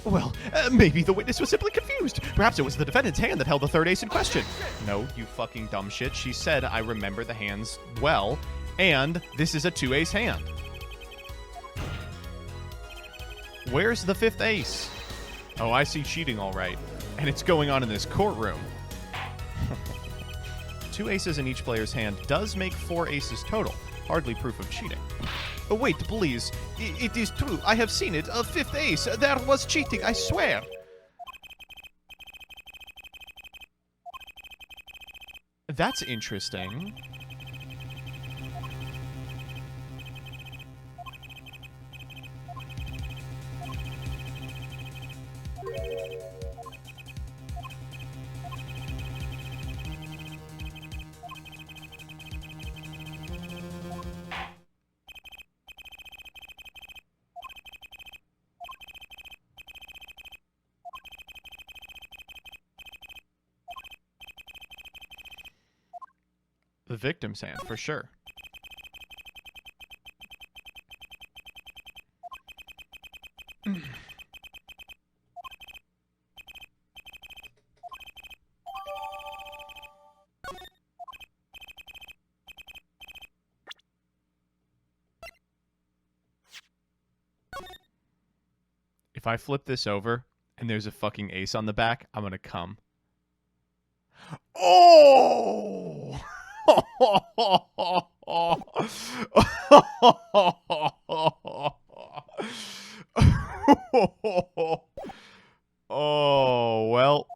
Well, maybe the witness was simply confused. Perhaps it was the defendant's hand that held the 3rd ace in question. No, you fucking dumb shit. She said, I remember the hands well, and this is a 2-ace hand. Where's the 5th ace? Oh, I see cheating all right. And it's going on in this courtroom. 2 aces in each player's hand does make 4 aces total. Hardly proof of cheating. Oh, wait, please. It is true. I have seen it. A 5th ace. There was cheating, I swear. That's interesting. The victim's hand, for sure. If I flip this over and there's a fucking ace on the back, I'm gonna come. Oh! Oh, well.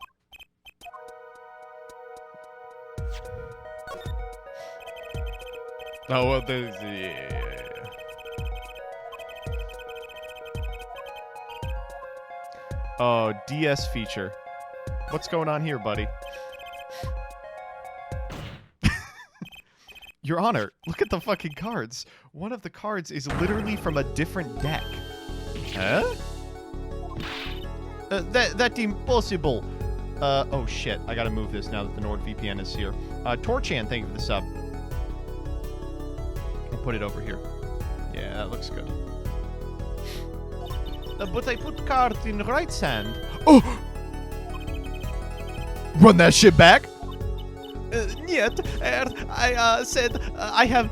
Oh, well, there's... Yeah. Oh, DS feature. What's going on here, buddy? Your Honor, look at the fucking cards. One of the cards is literally from a different deck. Huh? That's impossible. Oh shit, I gotta move this now that the NordVPN is here. Torchan, thank you for the sub. I'll put it over here. Yeah, that looks good. But I put card in right hand. Oh! Run that shit back! Yet, I said I have.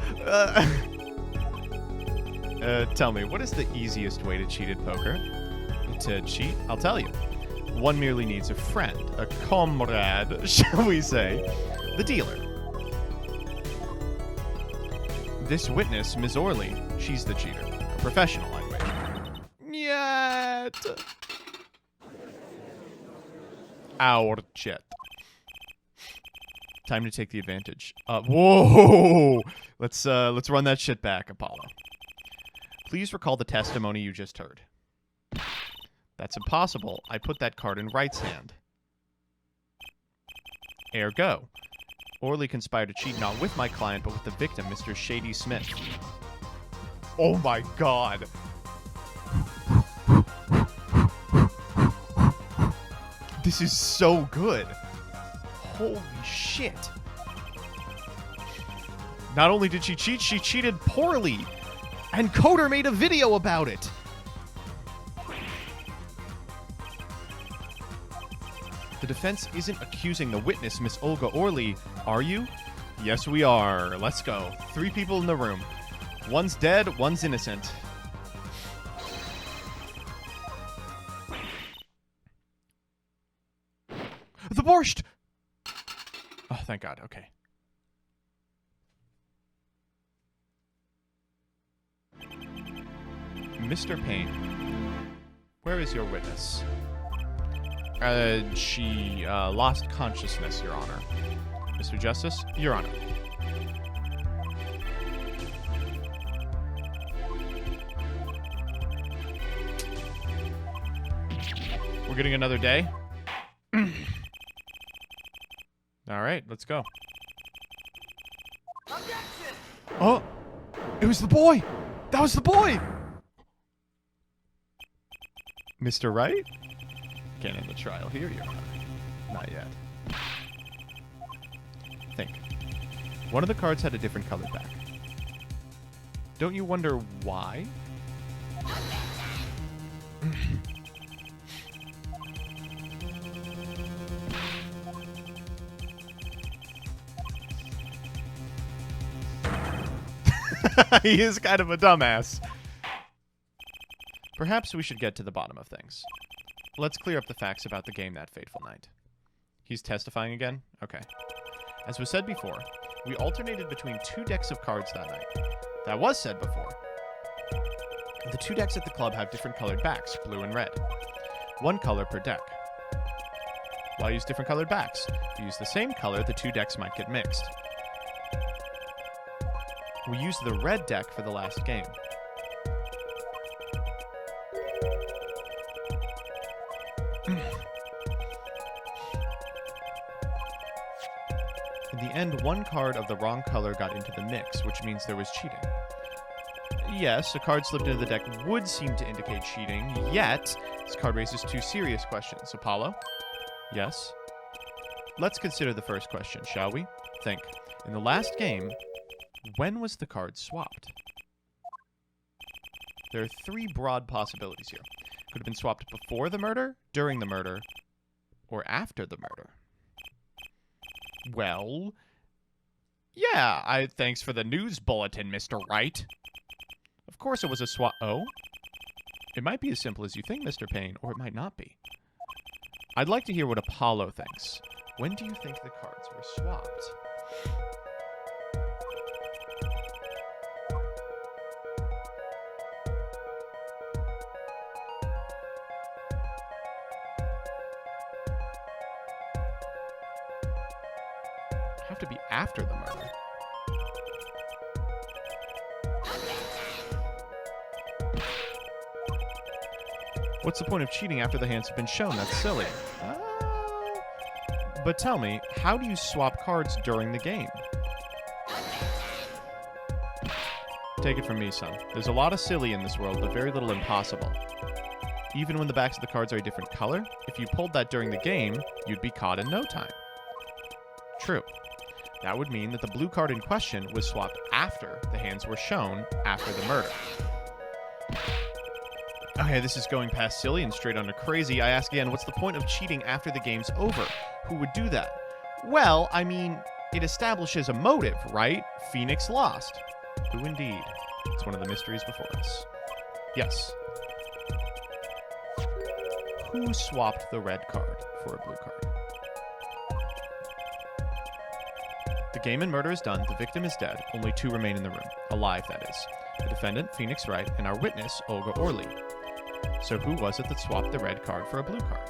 Tell me, what is the easiest way to cheat at poker? To cheat? I'll tell you. One merely needs a friend, a comrade, shall we say, the dealer. This witness, Ms. Orley, she's the cheater. A professional, I wager. Yet. Our jet. Time to take the advantage. Whoa! Let's run that shit back, Apollo. Please recall the testimony you just heard. That's impossible. I put that card in Wright's hand. Ergo. Orley conspired to cheat not with my client, but with the victim, Mr. Shady Smith. Oh my god. This is so good. Holy shit. Not only did she cheat, she cheated poorly. And Coder made a video about it. The defense isn't accusing the witness, Miss Olga Orley, are you? Yes, we are. Let's go. 3 people in the room. One's dead, one's innocent. The borscht! Oh, thank God. Okay. Mr. Payne, where is your witness? She lost consciousness, Your Honor. Mr. Justice, Your Honor. We're getting another day? All right, let's go. Objection! Oh, it was the boy. That was the boy. Mr. Wright? Can't end the trial here, Your Honor. Not yet. Think. One of the cards had a different colored back. Don't you wonder why? He is kind of a dumbass. Perhaps we should get to the bottom of things. Let's clear up the facts about the game that fateful night. He's testifying again? Okay. As was said before, we alternated between 2 decks of cards that night. That was said before. The 2 decks at the club have different colored backs, blue and red. 1 color per deck. Why use different colored backs? If you use the same color, the 2 decks might get mixed. We used the red deck for the last game. In the end, 1 card of the wrong color got into the mix, which means there was cheating. Yes, a card slipped into the deck would seem to indicate cheating, yet this card raises 2 serious questions. Apollo? Yes? Let's consider the first question, shall we? Think. In the last game, when was the card swapped? There are three broad possibilities here. Could have been swapped before the murder, during the murder, or after the murder. Well, yeah, thanks for the news bulletin, Mr. Wright. Of course it was a swap. Oh? It might be as simple as you think, Mr. Payne, or it might not be. I'd like to hear what Apollo thinks. When do you think the cards were swapped? Have to be after the murder. What's the point of cheating after the hands have been shown? That's silly. But tell me, how do you swap cards during the game? Take it from me, son. There's a lot of silly in this world, but very little impossible. Even when the backs of the cards are a different color, if you pulled that during the game, you'd be caught in no time. True. That would mean that the blue card in question was swapped after the hands were shown after the murder. Okay, this is going past silly and straight on to crazy. I ask again, what's the point of cheating after the game's over? Who would do that? Well, I mean, it establishes a motive, right? Phoenix lost. Who indeed? It's one of the mysteries before us. Yes. Who swapped the red card for a blue card? The game and murder is done. The victim is dead. Only two remain in the room. Alive, that is. The defendant, Phoenix Wright, and our witness, Olga Orly. So who was it that swapped the red card for a blue card?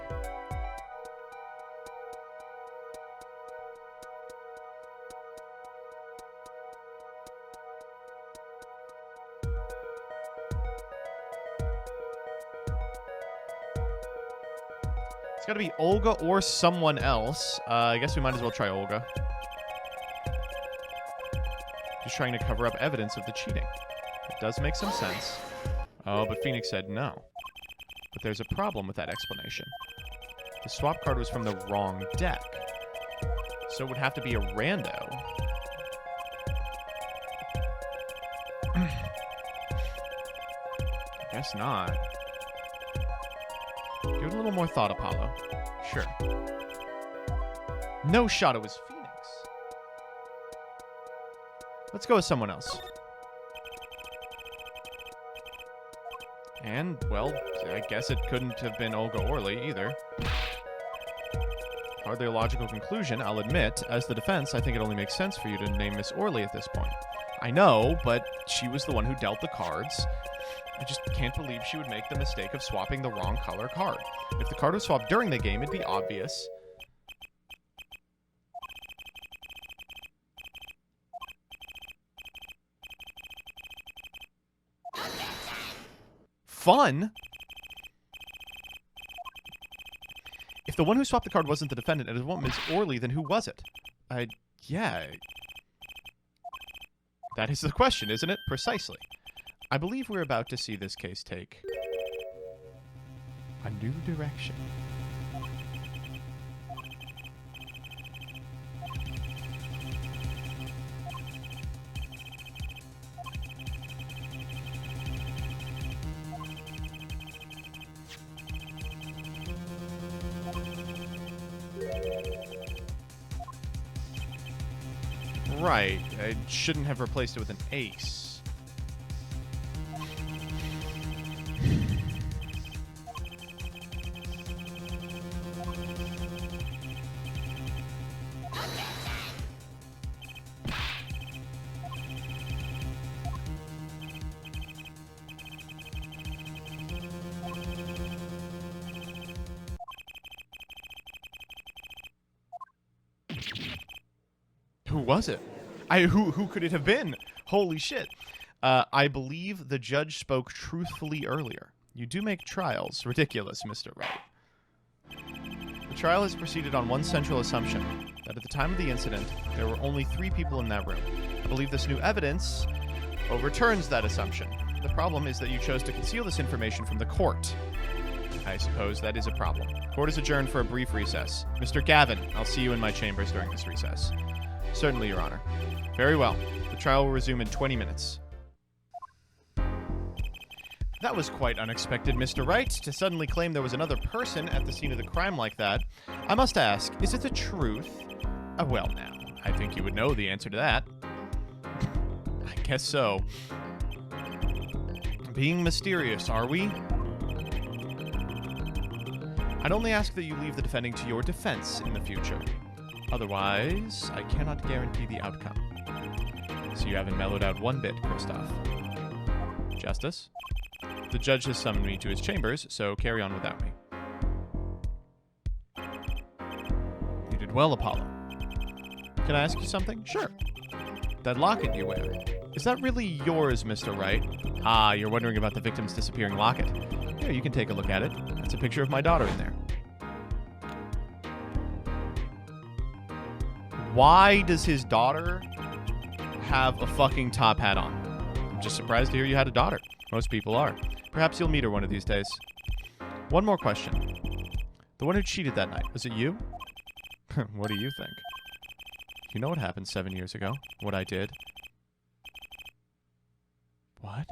It's got to be Olga or someone else. I guess we might as well try Olga. Just trying to cover up evidence of the cheating. It does make some sense. Oh, but Phoenix said no. But there's a problem with that explanation. The swap card was from the wrong deck. So it would have to be a rando. I guess not. Give it a little more thought, Apollo. Sure. No shot, it was Phoenix. Let's go with someone else. And, well, I guess it couldn't have been Olga Orly either. Hardly a logical conclusion, I'll admit. As the defense, I think it only makes sense for you to name Miss Orly at this point. I know, but she was the one who dealt the cards. I just can't believe she would make the mistake of swapping the wrong color card. If the card was swapped during the game, it'd be obvious. Fun? If the one who swapped the card wasn't the defendant and it wasn't Miss Orly, then who was it? Yeah. That is the question, isn't it? Precisely. I believe we're about to see this case take a new direction. Right. I shouldn't have replaced it with an ace. Who was it? Who could it have been? Holy shit. I believe the judge spoke truthfully earlier. You do make trials ridiculous, Mr. Wright. The trial has proceeded on one central assumption, that at the time of the incident, there were only 3 people in that room. I believe this new evidence overturns that assumption. The problem is that you chose to conceal this information from the court. I suppose that is a problem. Court is adjourned for a brief recess. Mr. Gavin, I'll see you in my chambers during this recess. Certainly, Your Honor. Very well. The trial will resume in 20 minutes. That was quite unexpected, Mr. Wright, to suddenly claim there was another person at the scene of the crime like that. I must ask, is it the truth? Well, now, I think you would know the answer to that. I guess so. Being mysterious, are we? I'd only ask that you leave the defending to your defense in the future. Otherwise, I cannot guarantee the outcome. So you haven't mellowed out one bit, Kristoph. Justice? The judge has summoned me to his chambers, so carry on without me. You did well, Apollo. Can I ask you something? Sure. That locket you wear, is that really yours, Mr. Wright? Ah, you're wondering about the victim's disappearing locket. Here, you can take a look at it. That's a picture of my daughter in there. Why does his daughter have a fucking top hat on? I'm just surprised to hear you had a daughter. Most people are. Perhaps you'll meet her one of these days. One more question. The one who cheated that night, was it you? What do you think? You know what happened 7 years ago? What I did? What?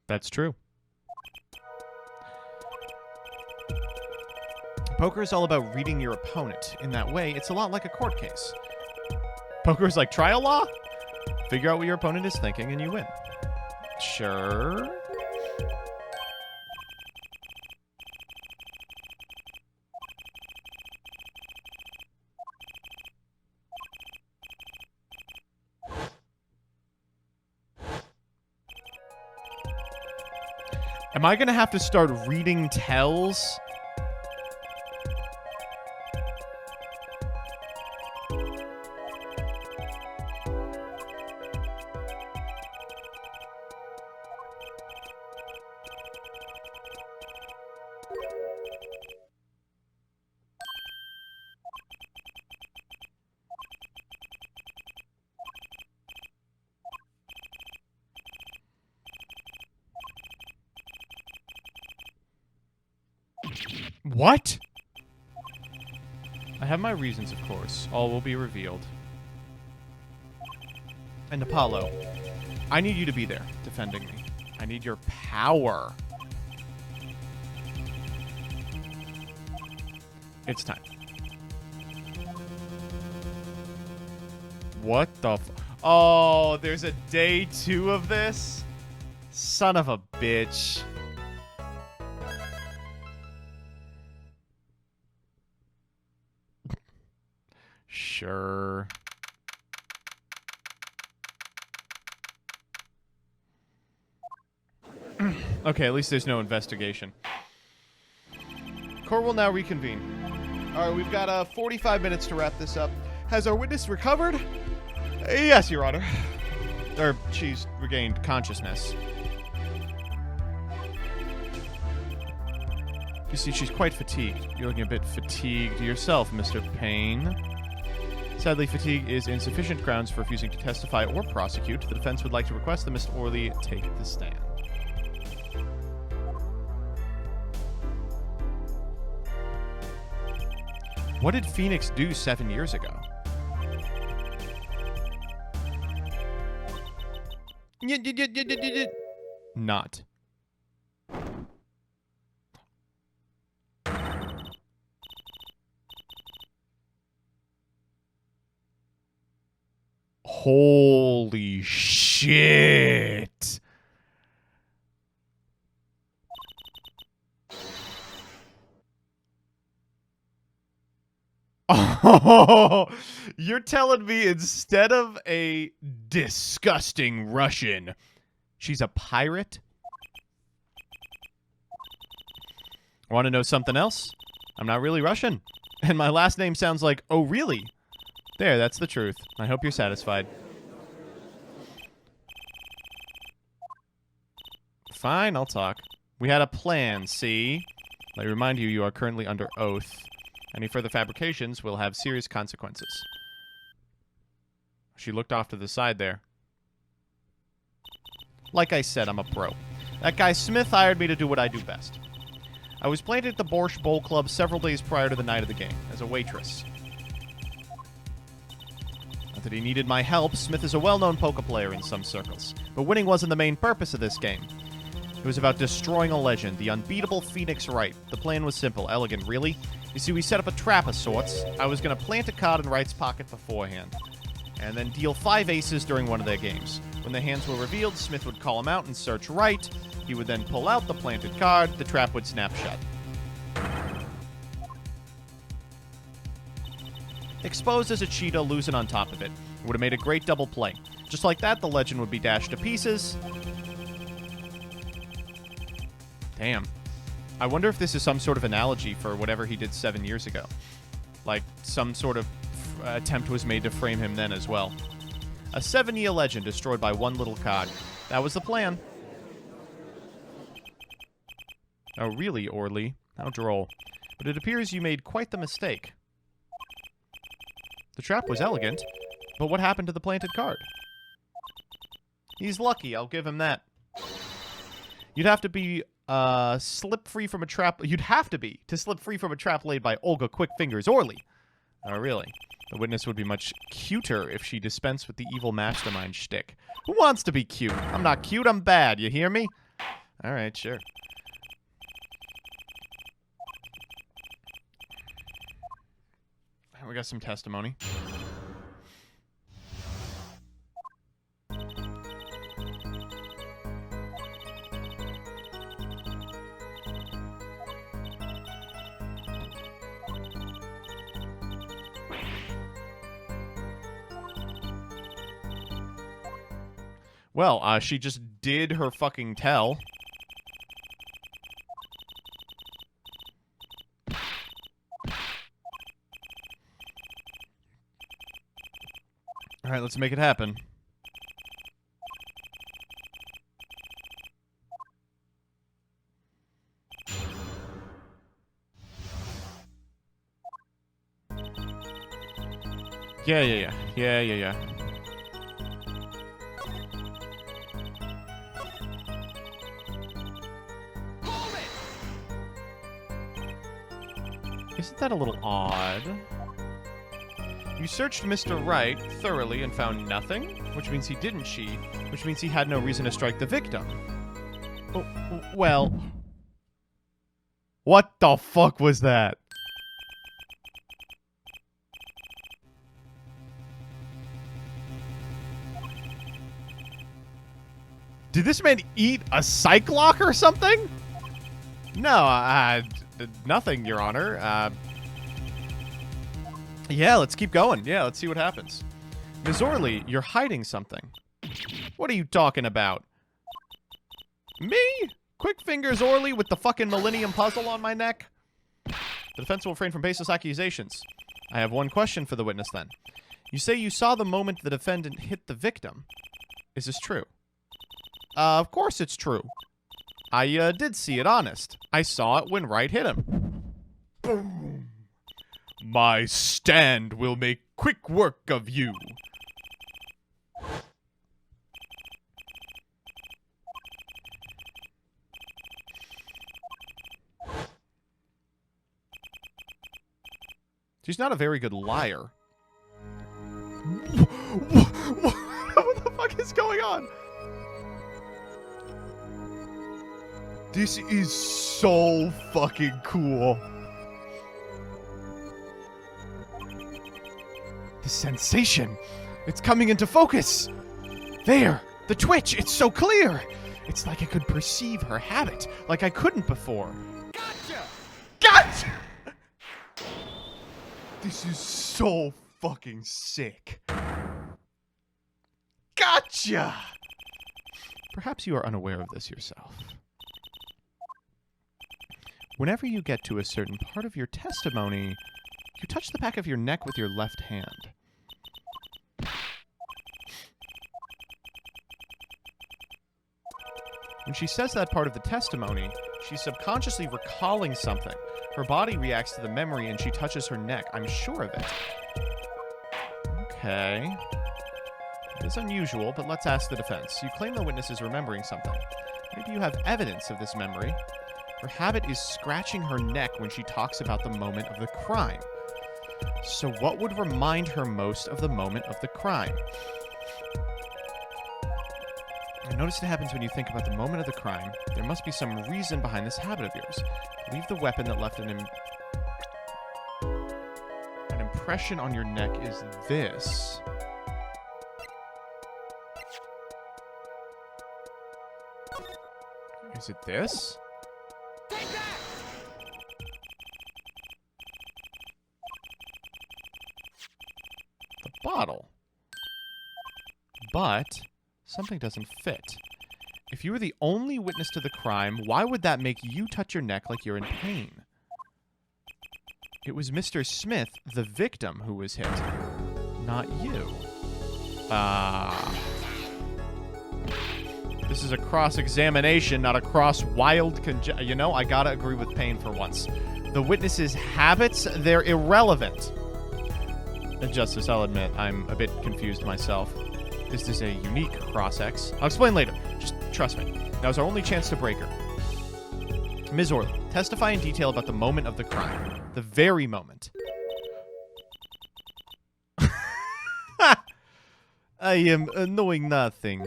That's true. Poker is all about reading your opponent. In that way, it's a lot like a court case. Poker is like trial law? Figure out what your opponent is thinking and you win. Sure. Am I gonna have to start reading tells? What? I have my reasons, of course. All will be revealed. And Apollo, I need you to be there, defending me. I need your power. It's time. What the Oh, there's a day 2 of this? Son of a bitch. Sure. Okay, at least there's no investigation. Court will now reconvene. Alright, we've got 45 minutes to wrap this up. Has our witness recovered? Yes, Your Honor. Or, she's regained consciousness. You see, she's quite fatigued. You're looking a bit fatigued yourself, Mr. Payne. Sadly, fatigue is insufficient grounds for refusing to testify or prosecute. The defense would like to request that Mr. Orley take the stand. What did Phoenix do 7 years ago? Not. Holy shit. Oh, you're telling me instead of a disgusting Russian, she's a pirate? Want to know something else? I'm not really Russian. And my last name sounds like, oh, really? There, that's the truth. I hope you're satisfied. Fine, I'll talk. We had a plan, see? Let me remind you, you are currently under oath. Any further fabrications will have serious consequences. She looked off to the side there. Like I said, I'm a pro. That guy Smith hired me to do what I do best. I was planted at the Borscht Bowl Club several days prior to the night of the game, as a waitress. Not that he needed my help, Smith is a well-known poker player in some circles. But winning wasn't the main purpose of this game. It was about destroying a legend, the unbeatable Phoenix Wright. The plan was simple, elegant, really. You see, we set up a trap of sorts. I was going to plant a card in Wright's pocket beforehand, and then deal 5 aces during one of their games. When the hands were revealed, Smith would call him out and search Wright. He would then pull out the planted card. The trap would snap shut. Exposed as a cheetah, losing on top of it. It would have made a great double play. Just like that, the legend would be dashed to pieces. Damn. I wonder if this is some sort of analogy for whatever he did 7 years ago. Like, some sort of attempt was made to frame him then as well. A 7-year legend destroyed by one little card. That was the plan. Oh, really, Orly? How droll. But it appears you made quite the mistake. The trap was elegant, but what happened to the planted card? He's lucky, I'll give him that. You'd have to be slip free from a trap. You'd have to be to slip free from a trap laid by Olga Quick Fingers Orly. Oh, really? The witness would be much cuter if she dispensed with the evil mastermind shtick. Who wants to be cute? I'm not cute, I'm bad. You hear me? All right, sure. We got some testimony. Well, she just did her fucking tell. All right, let's make it happen. Yeah. Isn't that a little odd? You searched Mr. Wright thoroughly and found nothing, which means he didn't cheat, which means he had no reason to strike the victim. Oh, well... What the fuck was that? Did this man eat a psych lock or something? No, nothing, Your Honor. Yeah, let's keep going. Yeah, let's see what happens. Ms. Orly, you're hiding something. What are you talking about? Me? Quick Fingers Orly with the fucking Millennium Puzzle on my neck? The defense will refrain from baseless accusations. I have one question for the witness, then. You say you saw the moment the defendant hit the victim. Is this true? Of course it's true. I did see it, honest. I saw it when Wright hit him. Boom. My stand will make quick work of you. She's not a very good liar. What the fuck is going on? This is so fucking cool. The sensation. It's coming into focus. There. The twitch. It's so clear. It's like I could perceive her habit, like I couldn't before. Gotcha! Gotcha! This is so fucking sick. Gotcha! Perhaps you are unaware of this yourself. Whenever you get to a certain part of your testimony, you touch the back of your neck with your left hand. When she says that part of the testimony, she's subconsciously recalling something. Her body reacts to the memory and she touches her neck. I'm sure of it. Okay. It's unusual, but let's ask the defense. You claim the witness is remembering something. Maybe you have evidence of this memory. Her habit is scratching her neck when she talks about the moment of the crime. So what would remind her most of the moment of the crime? I noticed it happens when you think about the moment of the crime. There must be some reason behind this habit of yours. Leave the weapon that left an impression on your neck is this. Is it this? Take that! The bottle. But something doesn't fit. If you were the only witness to the crime, why would that make you touch your neck like you're in pain? It was Mr. Smith, the victim, who was hit, not you. This is a cross-examination, not a cross-wild You know, I gotta agree with Payne for once. The witness's habits, they're irrelevant. Justice, I'll admit, I'm a bit confused myself. This is a unique cross-ex. I'll explain later. Just trust me. Now's our only chance to break her. Ms. Orley, testify in detail about the moment of the crime. The very moment. I am knowing nothing.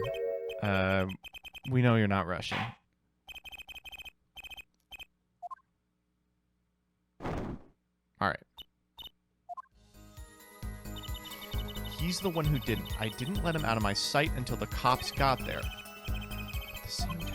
We know you're not Russian. Alright. He's the one who didn't. I didn't let him out of my sight until the cops got there. The same test.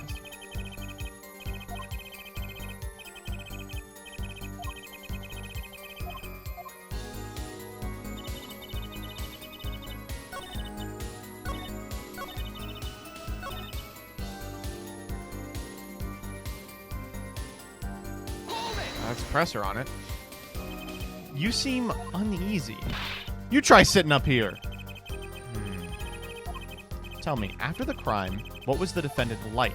Let's press her on it. You seem uneasy. You try sitting up here. Tell me, after the crime, what was the defendant like?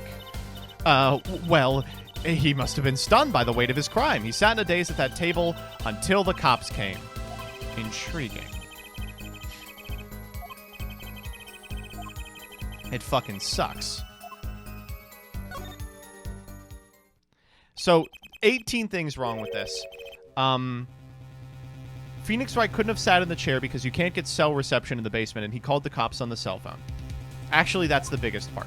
Well, he must have been stunned by the weight of his crime. He sat in a daze at that table until the cops came. Intriguing. It fucking sucks. So, 18 things wrong with this. Phoenix Wright couldn't have sat in the chair because you can't get cell reception in the basement, and he called the cops on the cell phone. Actually, that's the biggest part.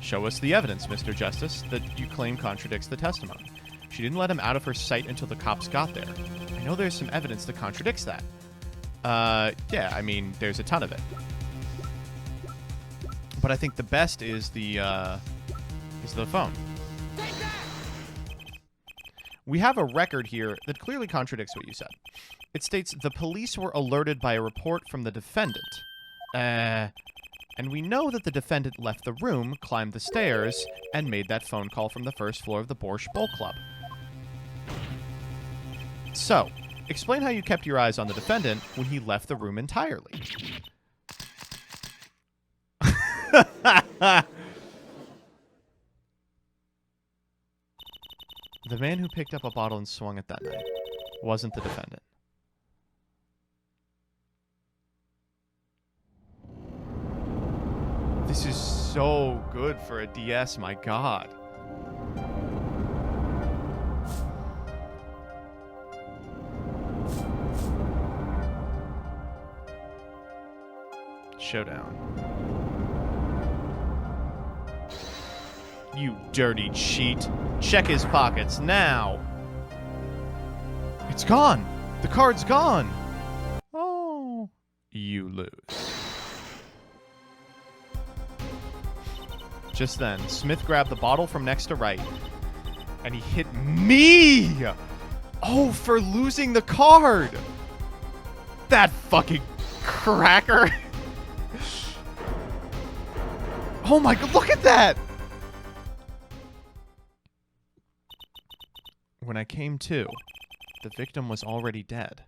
Show us the evidence, Mr. Justice, that you claim contradicts the testimony. She didn't let him out of her sight until the cops got there. I know there's some evidence that contradicts that. Yeah, I mean, there's a ton of it. But I think the best is the phone. We have a record here that clearly contradicts what you said. It states the police were alerted by a report from the defendant. And we know that the defendant left the room, climbed the stairs, and made that phone call from the first floor of the Borscht Bowl Club. So, explain how you kept your eyes on the defendant when he left the room entirely. The man who picked up a bottle and swung it that night wasn't the defendant. This is so good for a DS, my god. Showdown. You dirty cheat. Check his pockets now. It's gone. The card's gone. Oh. You lose. Just then, Smith grabbed the bottle from next to Wright, and he hit me. Oh, for losing the card. That fucking cracker. Oh my god, look at that. When I came to, the victim was already dead.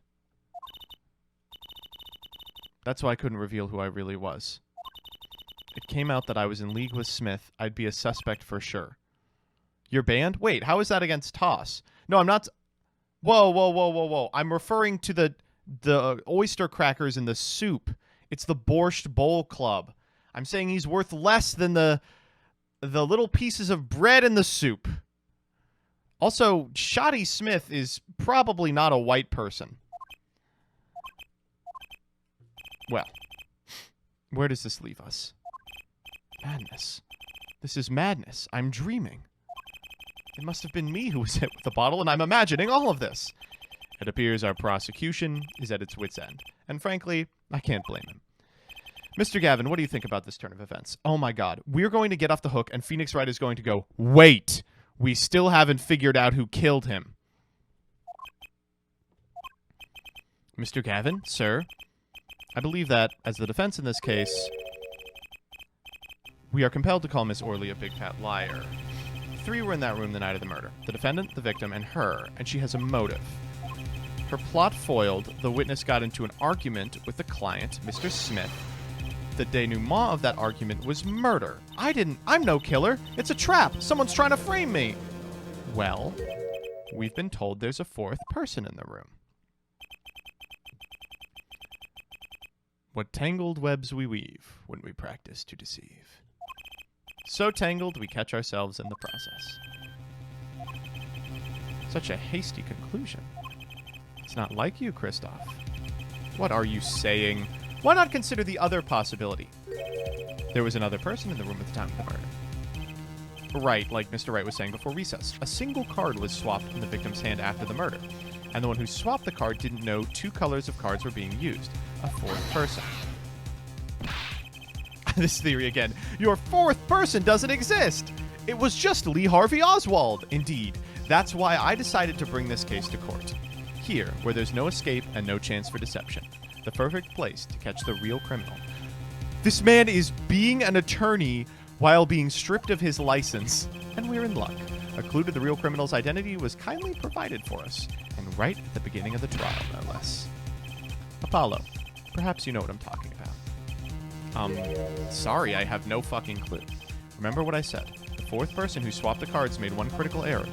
That's why I couldn't reveal who I really was. It came out that I was in league with Smith. I'd be a suspect for sure. You're banned? Wait, how is that against Toss? No, I'm not. Whoa, whoa, whoa, whoa, whoa. I'm referring to the the oyster crackers in the soup. It's the Borscht Bowl Club. I'm saying he's worth less than the little pieces of bread in the soup. Also, Shoddy Smith is probably not a white person. Well, where does this leave us? Madness. This is madness. I'm dreaming. It must have been me who was hit with the bottle, and I'm imagining all of this. It appears our prosecution is at its wit's end. And frankly, I can't blame him. Mr. Gavin, what do you think about this turn of events? Oh my god. We're going to get off the hook, and Phoenix Wright is going to go, wait! We still haven't figured out who killed him. Mr. Gavin, sir, I believe that, as the defense in this case, we are compelled to call Miss Orley a big fat liar. 3 were in that room the night of the murder. The defendant, the victim, and her, and she has a motive. Her plot foiled, the witness got into an argument with the client, Mr. Smith. The denouement of that argument was murder. I'm no killer. It's a trap. Someone's trying to frame me. Well, we've been told there's a 4th person in the room. What tangled webs we weave when we practice to deceive. So tangled we catch ourselves in the process. Such a hasty conclusion. It's not like you, Kristoph. What are you saying? Why not consider the other possibility? There was another person in the room at the time of the murder. Right, like Mr. Wright was saying before recess. A single card was swapped in the victim's hand after the murder. And the one who swapped the card didn't know 2 colors of cards were being used. A 4th person. This theory again. Your 4th person doesn't exist! It was just Lee Harvey Oswald. Indeed. That's why I decided to bring this case to court. Here, where there's no escape and no chance for deception. The perfect place to catch the real criminal. This man is being an attorney while being stripped of his license. And we're in luck. A clue to the real criminal's identity was kindly provided for us. And right at the beginning of the trial, no less. Apollo, perhaps you know what I'm talking about. Sorry, I have no fucking clue. Remember what I said. The 4th person who swapped the cards made one critical error.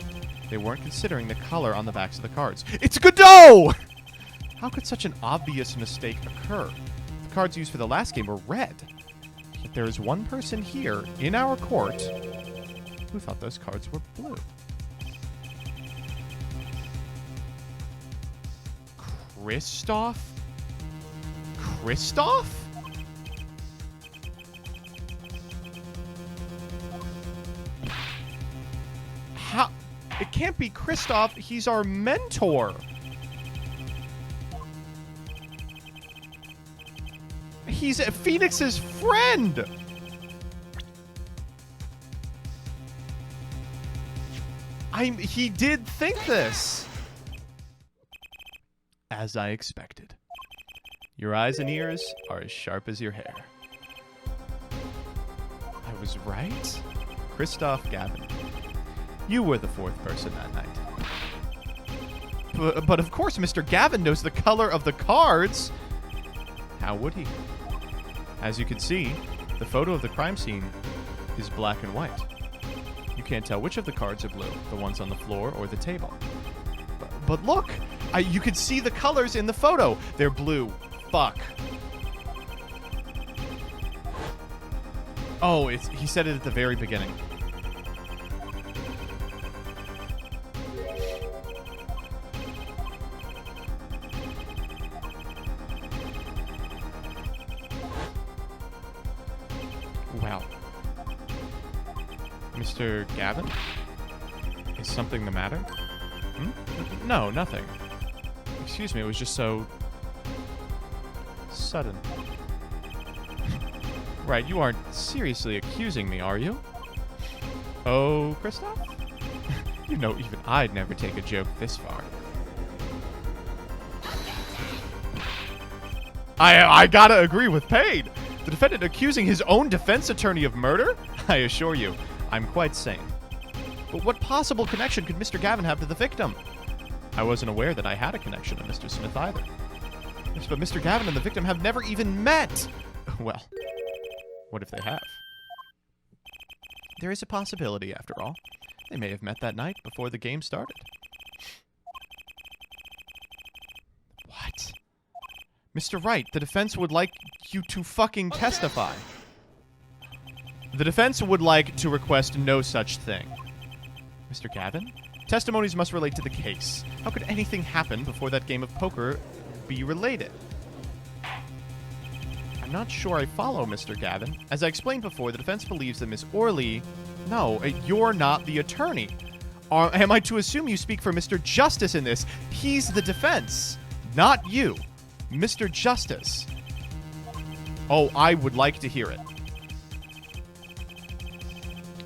They weren't considering the color on the backs of the cards. It's Godot! How could such an obvious mistake occur? The cards used for the last game were red. Yet there is one person here, in our court, who thought those cards were blue. Kristoph? Kristoph? How? It can't be Kristoph. He's our mentor. He's Phoenix's friend. He did think this. As I expected. Your eyes and ears are as sharp as your hair. I was right? Kristoph Gavin. You were the 4th person that night. But of course Mr. Gavin knows the color of the cards. How would he? As you can see, the photo of the crime scene is black and white. You can't tell which of the cards are blue, the ones on the floor or the table. But look! You can see the colors in the photo. They're blue. Fuck. Oh, he said it at the very beginning. Wow. Mr. Gavin? Is something the matter? Hmm? No, nothing. Excuse me, it was just so... sudden. Right, you aren't seriously accusing me, are you? Oh, Kristoph? You know, even I'd never take a joke this far. I gotta agree with Payne. The defendant accusing his own defense attorney of murder? I assure you, I'm quite sane. But what possible connection could Mr. Gavin have to the victim? I wasn't aware that I had a connection to Mr. Smith either. Yes, but Mr. Gavin and the victim have never even met. Well, what if they have? There is a possibility, after all. They may have met that night before the game started. What? Mr. Wright, the defense would like you to fucking testify. The defense would like to request no such thing. Mr. Gavin? Testimonies must relate to the case. How could anything happen before that game of poker be related? I'm not sure I follow, Mr. Gavin. As I explained before, the defense believes that Miss Orley... No, you're not the attorney. Am I to assume you speak for Mr. Justice in this? He's the defense, not you. Mr. Justice. Oh, I would like to hear it.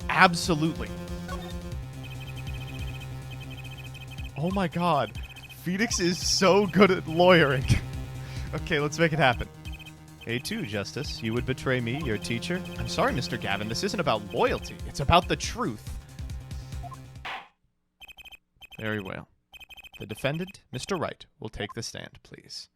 Absolutely. Oh my god. Phoenix is so good at lawyering. Okay, let's make it happen. A2, Justice. You would betray me, your teacher? I'm sorry, Mr. Gavin. This isn't about loyalty. It's about the truth. Very well. The defendant, Mr. Wright, will take the stand, please.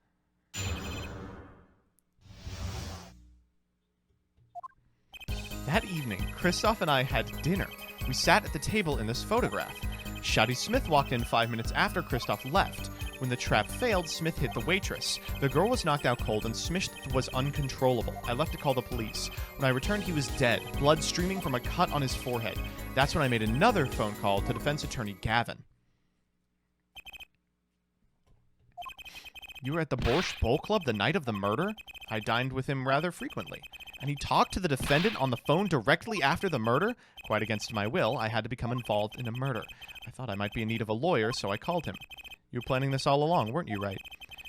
That evening, Kristoph and I had dinner. We sat at the table in this photograph. Shotty Smith walked in 5 minutes after Kristoph left. When the trap failed, Smith hit the waitress. The girl was knocked out cold and Smith was uncontrollable. I left to call the police. When I returned, he was dead, blood streaming from a cut on his forehead. That's when I made another phone call to defense attorney Gavin. You were at the Borscht Bowl Club the night of the murder? I dined with him rather frequently. And he talked to the defendant on the phone directly after the murder? Quite against my will, I had to become involved in a murder. I thought I might be in need of a lawyer, so I called him. You were planning this all along, weren't you, Wright?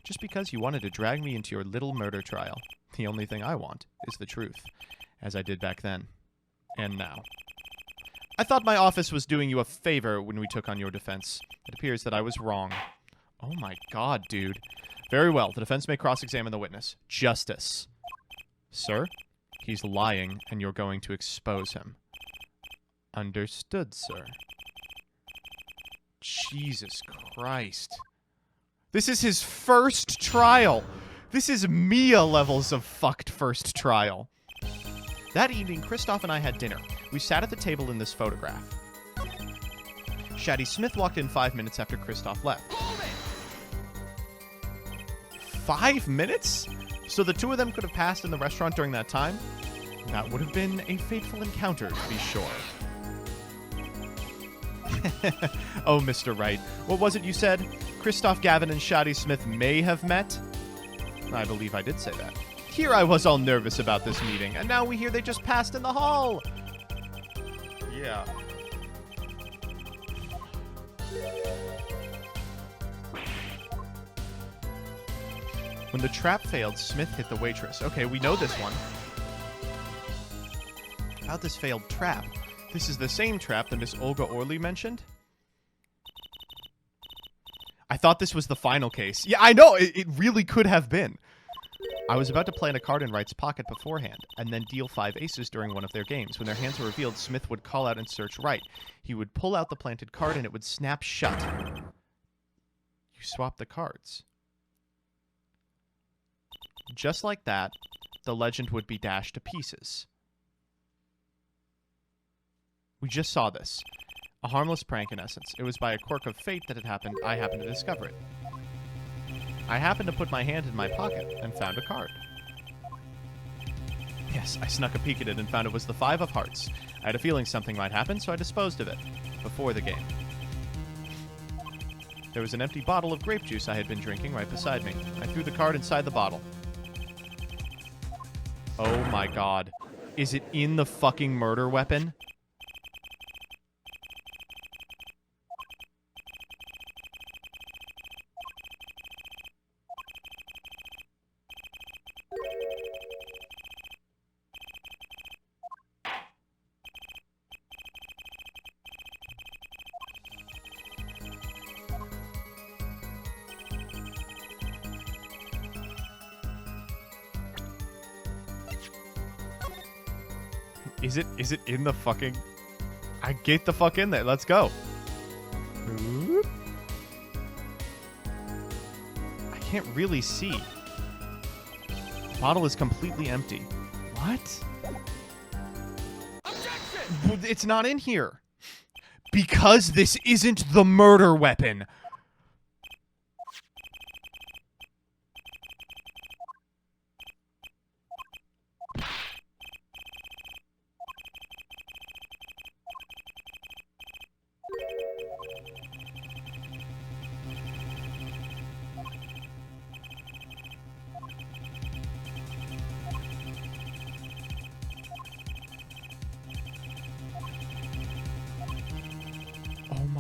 Just because you wanted to drag me into your little murder trial. The only thing I want is the truth. As I did back then. And now. I thought my office was doing you a favor when we took on your defense. It appears that I was wrong. Oh my god, dude. Very well, the defense may cross-examine the witness. Justice. Sir? He's lying, and you're going to expose him. Understood, sir. Jesus Christ. This is his first trial. This is Mia levels of fucked first trial. That evening, Kristoph and I had dinner. We sat at the table in this photograph. Shotty Smith walked in 5 minutes after Kristoph left. 5 minutes? So the two of them could have passed in the restaurant during that time? That would have been a fateful encounter, to be sure. Oh, Mr. Wright. What was it you said? Kristoph Gavin and Shotty Smith may have met? I believe I did say that. Here I was all nervous about this meeting, and now we hear they just passed in the hall. Yeah. When the trap failed, Smith hit the waitress. Okay, we know this one. About this failed trap. This is the same trap that Miss Olga Orley mentioned? I thought this was the final case. Yeah, I know! It really could have been. I was about to plant a card in Wright's pocket beforehand, and then deal 5 aces during one of their games. When their hands were revealed, Smith would call out and search Wright. He would pull out the planted card, and it would snap shut. You swapped the cards. Just like that, the legend would be dashed to pieces. We just saw this. A harmless prank, in essence. It was by a quirk of fate that it happened. I happened to discover it. I happened to put my hand in my pocket and found a card. Yes, I snuck a peek at it and found it was the 5 of hearts. I had a feeling something might happen, so I disposed of it before the game. There was an empty bottle of grape juice I had been drinking right beside me. I threw the card inside the bottle. Oh my god. Is it in the fucking murder weapon? Is it in the fucking... I get the fuck in there. Let's go. I can't really see. The bottle is completely empty. What? Objection! It's not in here. Because this isn't the murder weapon.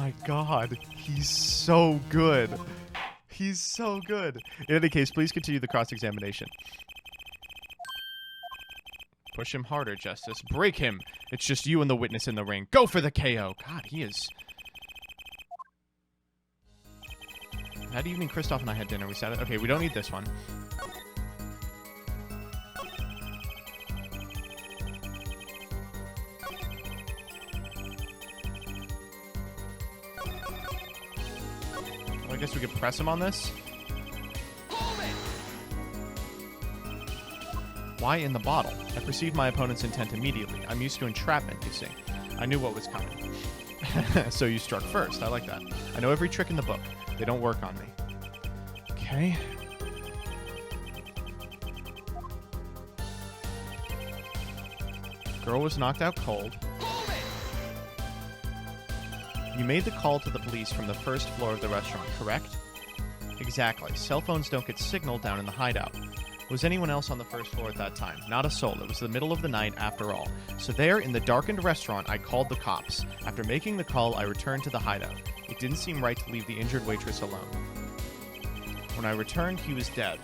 my god. He's so good. He's so good. In any case, please continue the cross-examination. Push him harder, Justice. Break him. It's just you and the witness in the ring. Go for the KO. God, he is... That evening, Kristoph and I had dinner. We sat... Okay, we don't need this one. Well, I guess we could press him on this. Why in the bottle? I perceived my opponent's intent immediately. I'm used to entrapment, you see. I knew what was coming. So you struck first. I like that. I know every trick in the book. They don't work on me. Okay. Girl was knocked out cold. You made the call to the police from the first floor of the restaurant, correct? Exactly. Cell phones don't get signal down in the hideout. Was anyone else on the first floor at that time? Not a soul. It was the middle of the night after all. So there, in the darkened restaurant, I called the cops. After making the call, I returned to the hideout. It didn't seem right to leave the injured waitress alone. When I returned, he was dead.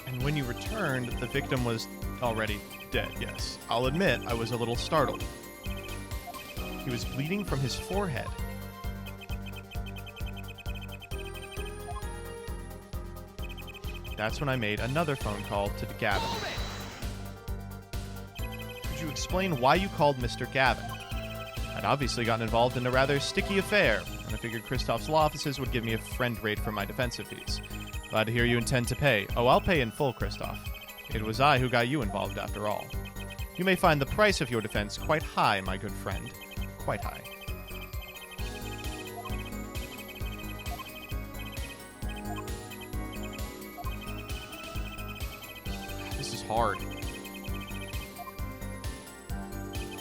And when you returned, the victim was already dead, yes. I'll admit, I was a little startled. He was bleeding from his forehead. That's when I made another phone call to Gavin. Could you explain why you called Mr. Gavin? I'd obviously gotten involved in a rather sticky affair, and I figured Kristoph's law offices would give me a friend rate for my defensive fees. Glad to hear you intend to pay. Oh, I'll pay in full, Kristoph. It was I who got you involved after all. You may find the price of your defense quite high, my good friend. Quite high. This is hard.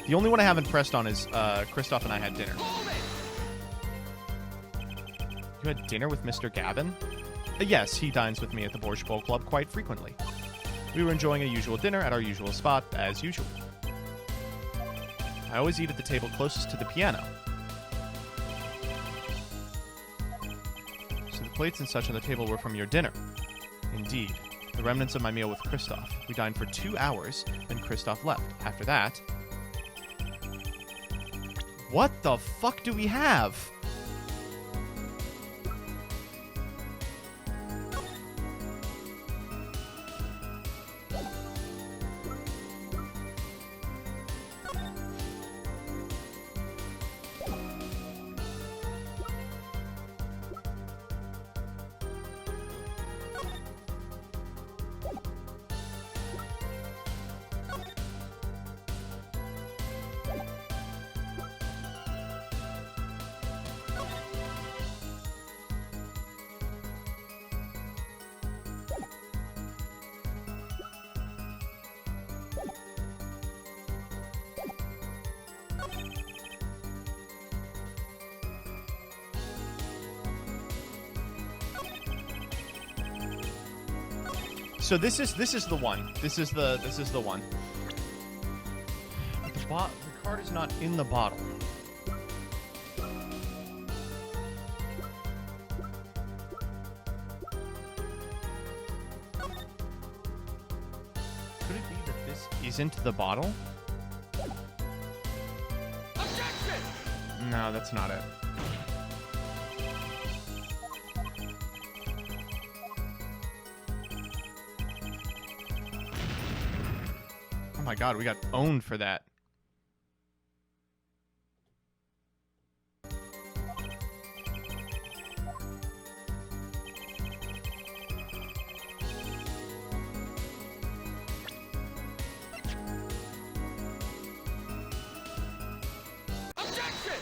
The only one I haven't pressed on is Kristoph and I had dinner. You had dinner with Mr. Gavin? Yes, he dines with me at the Borscht Bowl Club quite frequently. We were enjoying a usual dinner at our usual spot, as usual. I always eat at the table closest to the piano. So the plates and such on the table were from your dinner. Indeed. The remnants of my meal with Kristoph. We dined for 2 hours, then Kristoph left. After that... What the fuck do we have? So this is the one. This is the one. But the card is not in the bottle. Could it be that this isn't the bottle? Objection! No, that's not it. Oh my god, we got owned for that. Objection!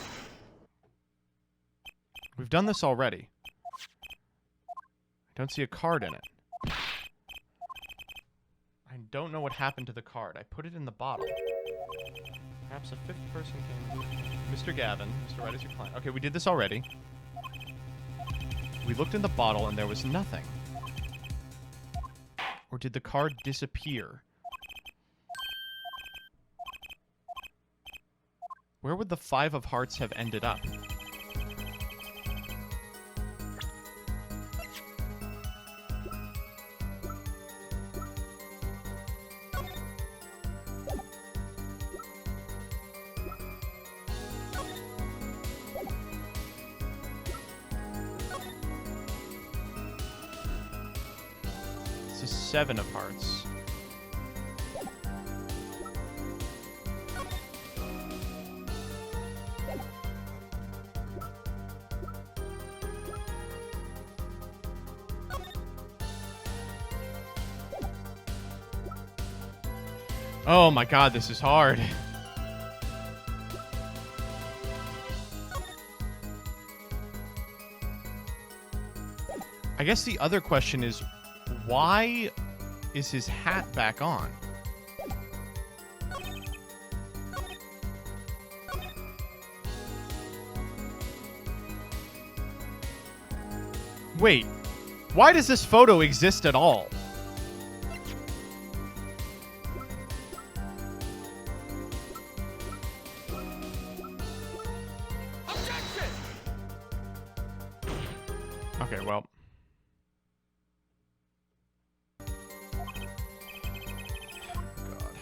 We've done this already. I don't see a card in it. I don't know what happened to the card. I put it in the bottle. Perhaps a fifth person came. Mr. Gavin. Mr. Right as your client. Okay, we did this already. We looked in the bottle and there was nothing. Or did the card disappear? Where would the 5 of hearts have ended up? It's a 7 of hearts. Oh my god, this is hard. I guess the other question is, why is his hat back on? Wait, why does this photo exist at all? Objection! Okay, well. God.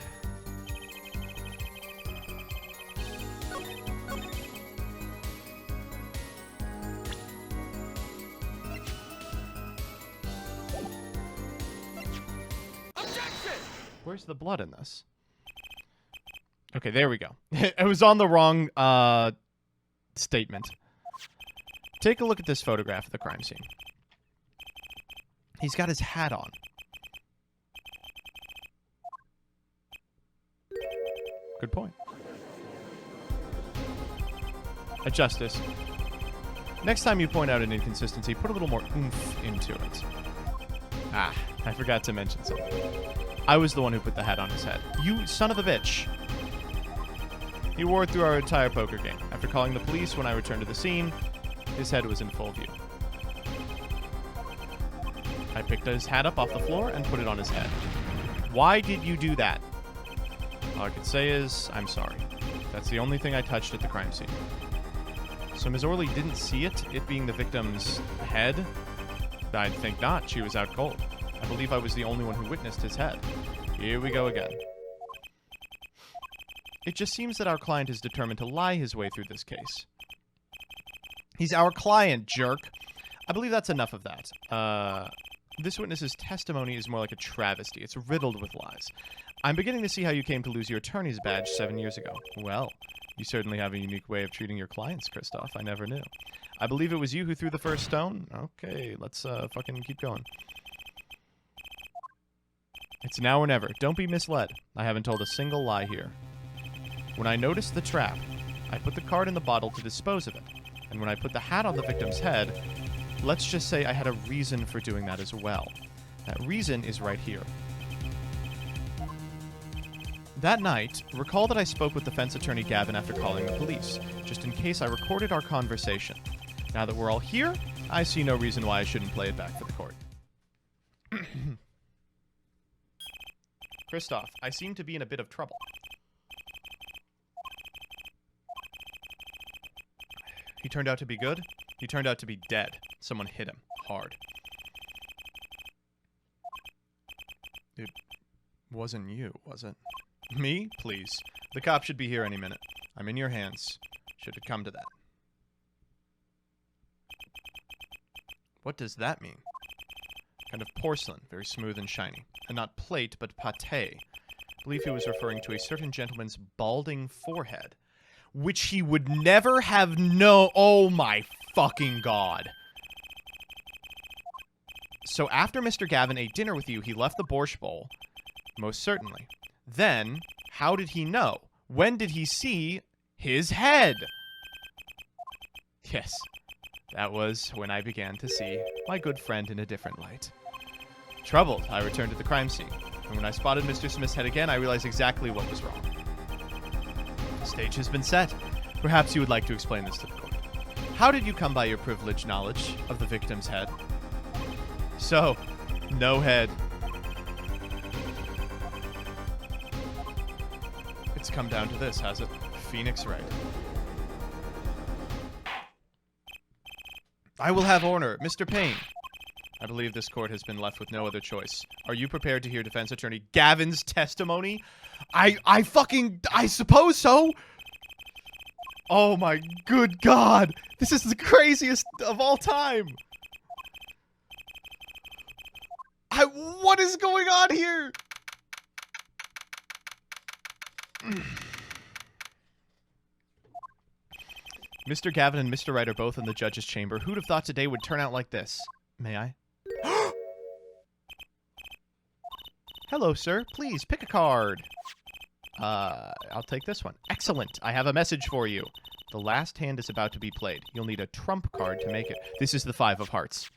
Objection! Where's the blood in this? Okay, there we go. It was on the wrong statement. Take a look at this photograph of the crime scene. He's got his hat on. Good point. Justice. Next time you point out an inconsistency, put a little more oomph into it. Ah, I forgot to mention something. I was the one who put the hat on his head. You son of a bitch. He wore it through our entire poker game. After calling the police when I returned to the scene, his head was in full view. I picked his hat up off the floor and put it on his head. Why did you do that? All I could say is, I'm sorry. That's the only thing I touched at the crime scene. So Ms. Orley didn't see it being the victim's head? I'd think not. She was out cold. I believe I was the only one who witnessed his head. Here we go again. It just seems that our client is determined to lie his way through this case. He's our client, jerk. I believe that's enough of that. This witness's testimony is more like a travesty. It's riddled with lies. I'm beginning to see how you came to lose your attorney's badge 7 years ago. Well, you certainly have a unique way of treating your clients, Kristoph. I never knew. I believe it was you who threw the first stone? Okay, let's fucking keep going. It's now or never. Don't be misled. I haven't told a single lie here. When I noticed the trap, I put the card in the bottle to dispose of it. And when I put the hat on the victim's head, let's just say I had a reason for doing that as well. That reason is right here. That night, recall that I spoke with defense attorney Gavin after calling the police, just in case I recorded our conversation. Now that we're all here, I see no reason why I shouldn't play it back for the court. Kristoph, I seem to be in a bit of trouble. He turned out to be good. He turned out to be dead. Someone hit him hard. It wasn't you, was it? Me? Please. The cop should be here any minute. I'm in your hands. Should it come to that. What does that mean? Kind of porcelain, very smooth and shiny. And not plate, but pâté. I believe he was referring to a certain gentleman's balding forehead. Which he would never have known. Oh my fucking god. So after Mr. Gavin ate dinner with you, he left the borscht bowl. Most certainly. Then, how did he know? When did he see his head? Yes, that was when I began to see my good friend in a different light. Troubled, I returned to the crime scene. And when I spotted Mr. Smith's head again, I realized exactly what was wrong. The stage has been set. Perhaps you would like to explain this to the court. How did you come by your privileged knowledge of the victim's head? So, no head. It's come down to this, has it? Phoenix Wright. I will have order. Mr. Payne. I believe this court has been left with no other choice. Are you prepared to hear defense attorney Gavin's testimony? I suppose so. Oh my good God. This is the craziest of all time. What is going on here? Mr. Gavin and Mr. Wright are both in the judge's chamber. Who'd have thought today would turn out like this? May I? Hello, sir. Please, pick a card. I'll take this one. Excellent. I have a message for you. The last hand is about to be played. You'll need a trump card to make it. This is the 5 of hearts.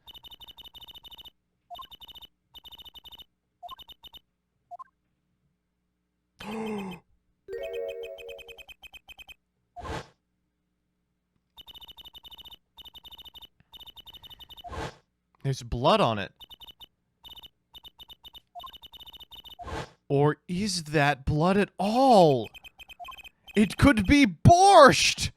There's blood on it. Or is that blood at all? It could be borscht!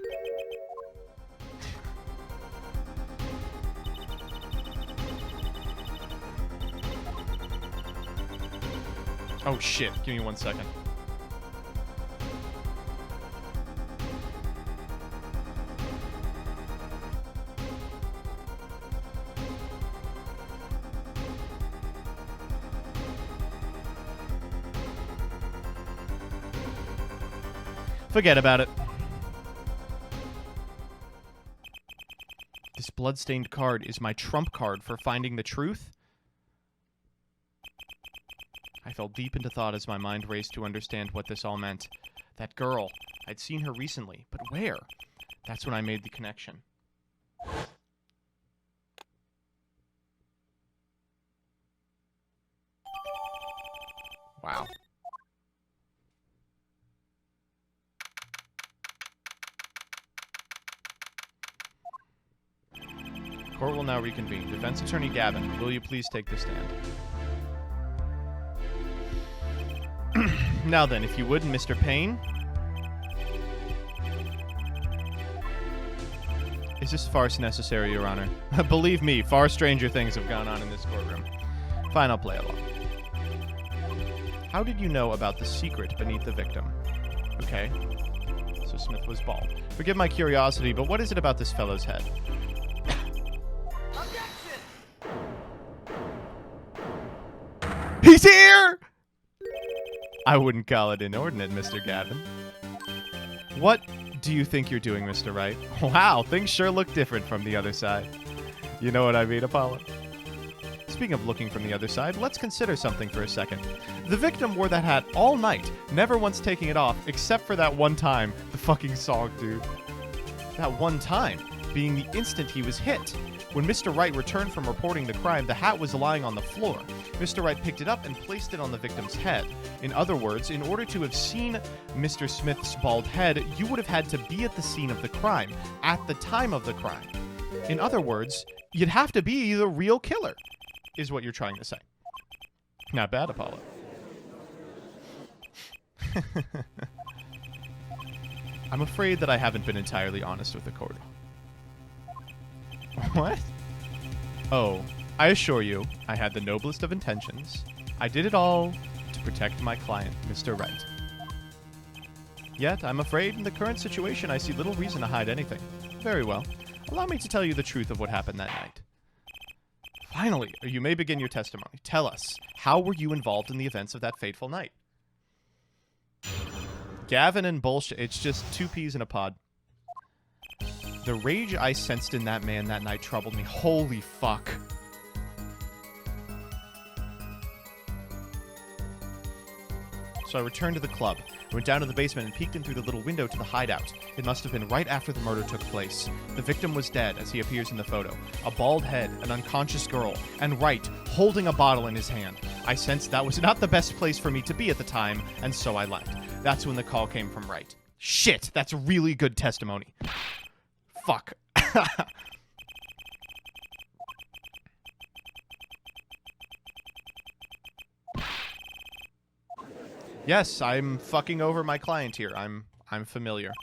Oh shit, give me 1 second. Forget about it. This bloodstained card is my trump card for finding the truth? I fell deep into thought as my mind raced to understand what this all meant. That girl. I'd seen her recently, but where? That's when I made the connection. Wow. Court will now reconvene. Defense Attorney Gavin, will you please take the stand? Now then, if you would, Mr. Payne. Is this farce necessary, Your Honor? Believe me, far stranger things have gone on in this courtroom. Fine, I'll play along. How did you know about the secret beneath the victim? Okay. So Smith was bald. Forgive my curiosity, but what is it about this fellow's head? He's here! I wouldn't call it inordinate, Mr. Gavin. What do you think you're doing, Mr. Wright? Wow, things sure look different from the other side. You know what I mean, Apollo? Speaking of looking from the other side, let's consider something for a second. The victim wore that hat all night, never once taking it off, except for that one time. The fucking song, dude. That one time being the instant he was hit. When Mr. Wright returned from reporting the crime, the hat was lying on the floor. Mr. Wright picked it up and placed it on the victim's head. In other words, in order to have seen Mr. Smith's bald head, you would have had to be at the scene of the crime, at the time of the crime. In other words, you'd have to be the real killer, is what you're trying to say. Not bad, Apollo. I'm afraid that I haven't been entirely honest with the court. What? Oh, I assure you, I had the noblest of intentions. I did it all to protect my client, Mr. Wright. Yet, I'm afraid in the current situation I see little reason to hide anything. Very well. Allow me to tell you the truth of what happened that night. Finally, you may begin your testimony. Tell us, how were you involved in the events of that fateful night? Gavin and bullshit. It's just 2 peas in a pod. The rage I sensed in that man that night troubled me. Holy fuck. So I returned to the club, went down to the basement and peeked in through the little window to the hideout. It must have been right after the murder took place. The victim was dead, as he appears in the photo. A bald head, an unconscious girl, and Wright holding a bottle in his hand. I sensed that was not the best place for me to be at the time, and so I left. That's when the call came from Wright. Shit, that's really good testimony. Fuck. Yes, I'm fucking over my client here. I'm familiar.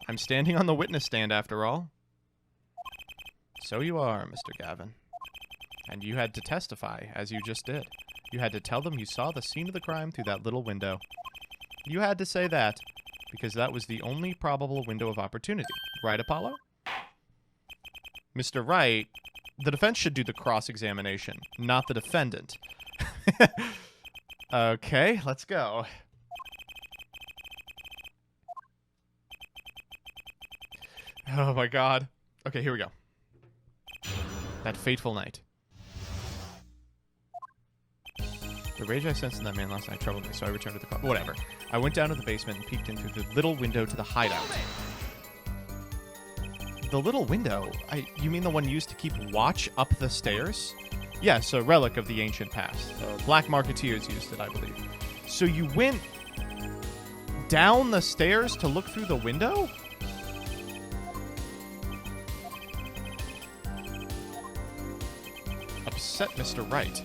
I'm standing on the witness stand after all. So you are, Mr. Gavin. And you had to testify, as you just did. You had to tell them you saw the scene of the crime through that little window. You had to say that, because that was the only probable window of opportunity. Right, Apollo? Mr. Wright, the defense should do the cross-examination, not the defendant. Okay, let's go. Oh my god. Okay, here we go. That fateful night. The rage I sensed in that man last night troubled me, so I returned to the car. Whatever. I went down to the basement and peeked in through the little window to the hideout. The little window? You mean the one used to keep watch up the stairs? Yes, a relic of the ancient past. Black Marketeers used it, I believe. So you went down the stairs to look through the window? Upset Mr. Wright.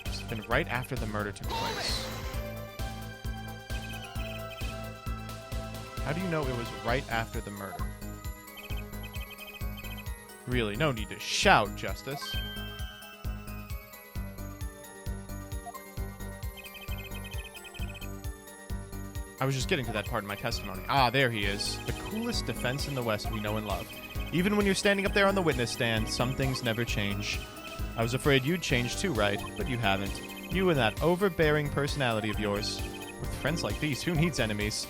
It's been right after the murder took place. How do you know it was right after the murder? Really, no need to shout, Justice. I was just getting to that part of my testimony. Ah, there he is. The coolest defense in the West we know and love. Even when you're standing up there on the witness stand, some things never change. I was afraid you'd change too, right? But you haven't. You and that overbearing personality of yours. With friends like these, who needs enemies?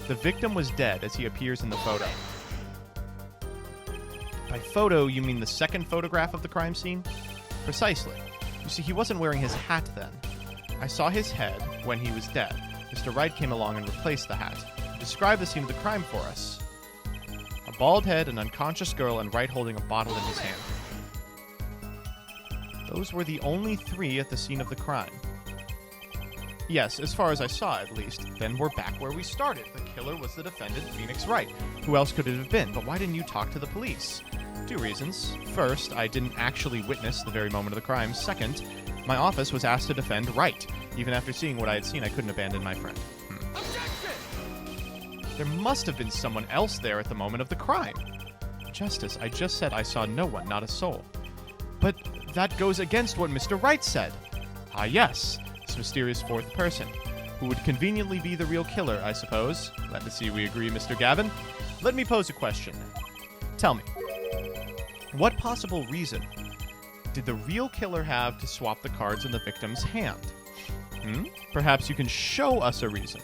The victim was dead as he appears in the photo. By photo, you mean the second photograph of the crime scene? Precisely. You see, he wasn't wearing his hat then. I saw his head when he was dead. Mr. Wright came along and replaced the hat. Describe the scene of the crime for us. A bald head, an unconscious girl, and Wright holding a bottle in his hand. Those were the only three at the scene of the crime. Yes, as far as I saw, at least. Then we're back where we started. The killer was the defendant, Phoenix Wright. Who else could it have been? But why didn't you talk to the police? 2 reasons. First, I didn't actually witness the very moment of the crime. Second, my office was asked to defend Wright. Even after seeing what I had seen, I couldn't abandon my friend. Objection! There must have been someone else there at the moment of the crime. Justice, I just said I saw no one, not a soul. But that goes against what Mr. Wright said. Ah, yes. This mysterious fourth person, who would conveniently be the real killer, I suppose. Glad to see we agree, Mr. Gavin. Let me pose a question. Tell me, what possible reason did the real killer have to swap the cards in the victim's hand? Perhaps you can show us a reason.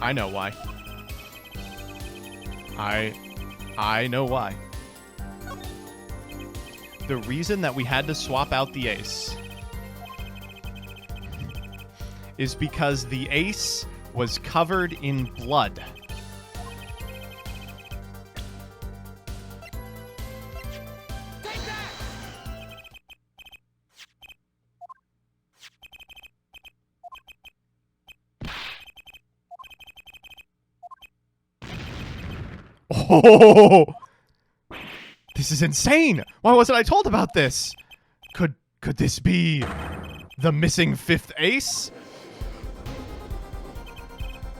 I know why. I know why. The reason that we had to swap out the ace is because the ace was covered in blood. Take that! Oh! This is insane! Why wasn't I told about this? Could this be the missing fifth ace?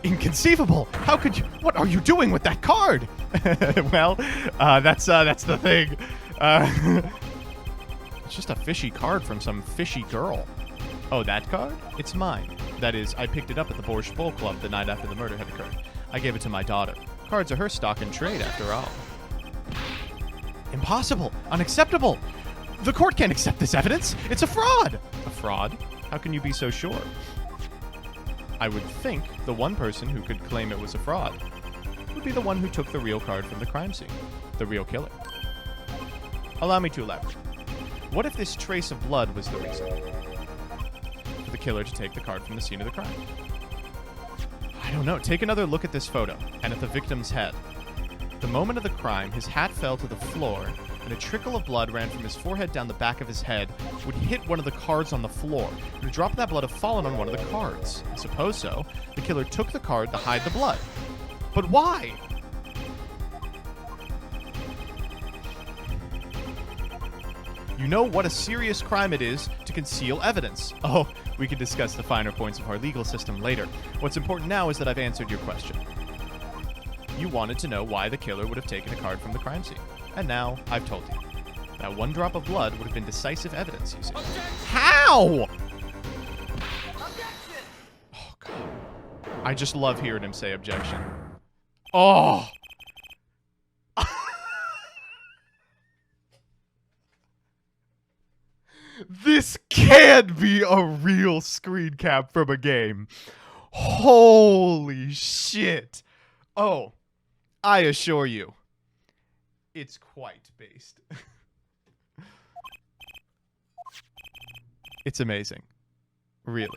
Inconceivable! How could you? What are you doing with that card? Well, that's the thing. It's just a fishy card from some fishy girl. Oh, that card? It's mine. That is, I picked it up at the Borscht Bowl Club the night after the murder had occurred. I gave it to my daughter. Cards are her stock in trade, after all. Impossible! Unacceptable! The court can't accept this evidence! It's a fraud! A fraud? How can you be so sure? I would think the one person who could claim it was a fraud would be the one who took the real card from the crime scene. The real killer. Allow me to elaborate. What if this trace of blood was the reason for the killer to take the card from the scene of the crime? I don't know. Take another look at this photo and at the victim's head. The moment of the crime, his hat fell to the floor, and a trickle of blood ran from his forehead down the back of his head, would hit one of the cards on the floor, and a drop of that blood have fallen on one of the cards. I suppose so. The killer took the card to hide the blood. But why? You know what a serious crime it is to conceal evidence. Oh, we can discuss the finer points of our legal system later. What's important now is that I've answered your question. You wanted to know why the killer would have taken a card from the crime scene. And now I've told you. That one drop of blood would have been decisive evidence, you see. Objection! How? Objection! Oh, God. I just love hearing him say objection. Oh! This can't be a real screen cap from a game. Holy shit. Oh, I assure you, it's quite based. It's amazing. Really.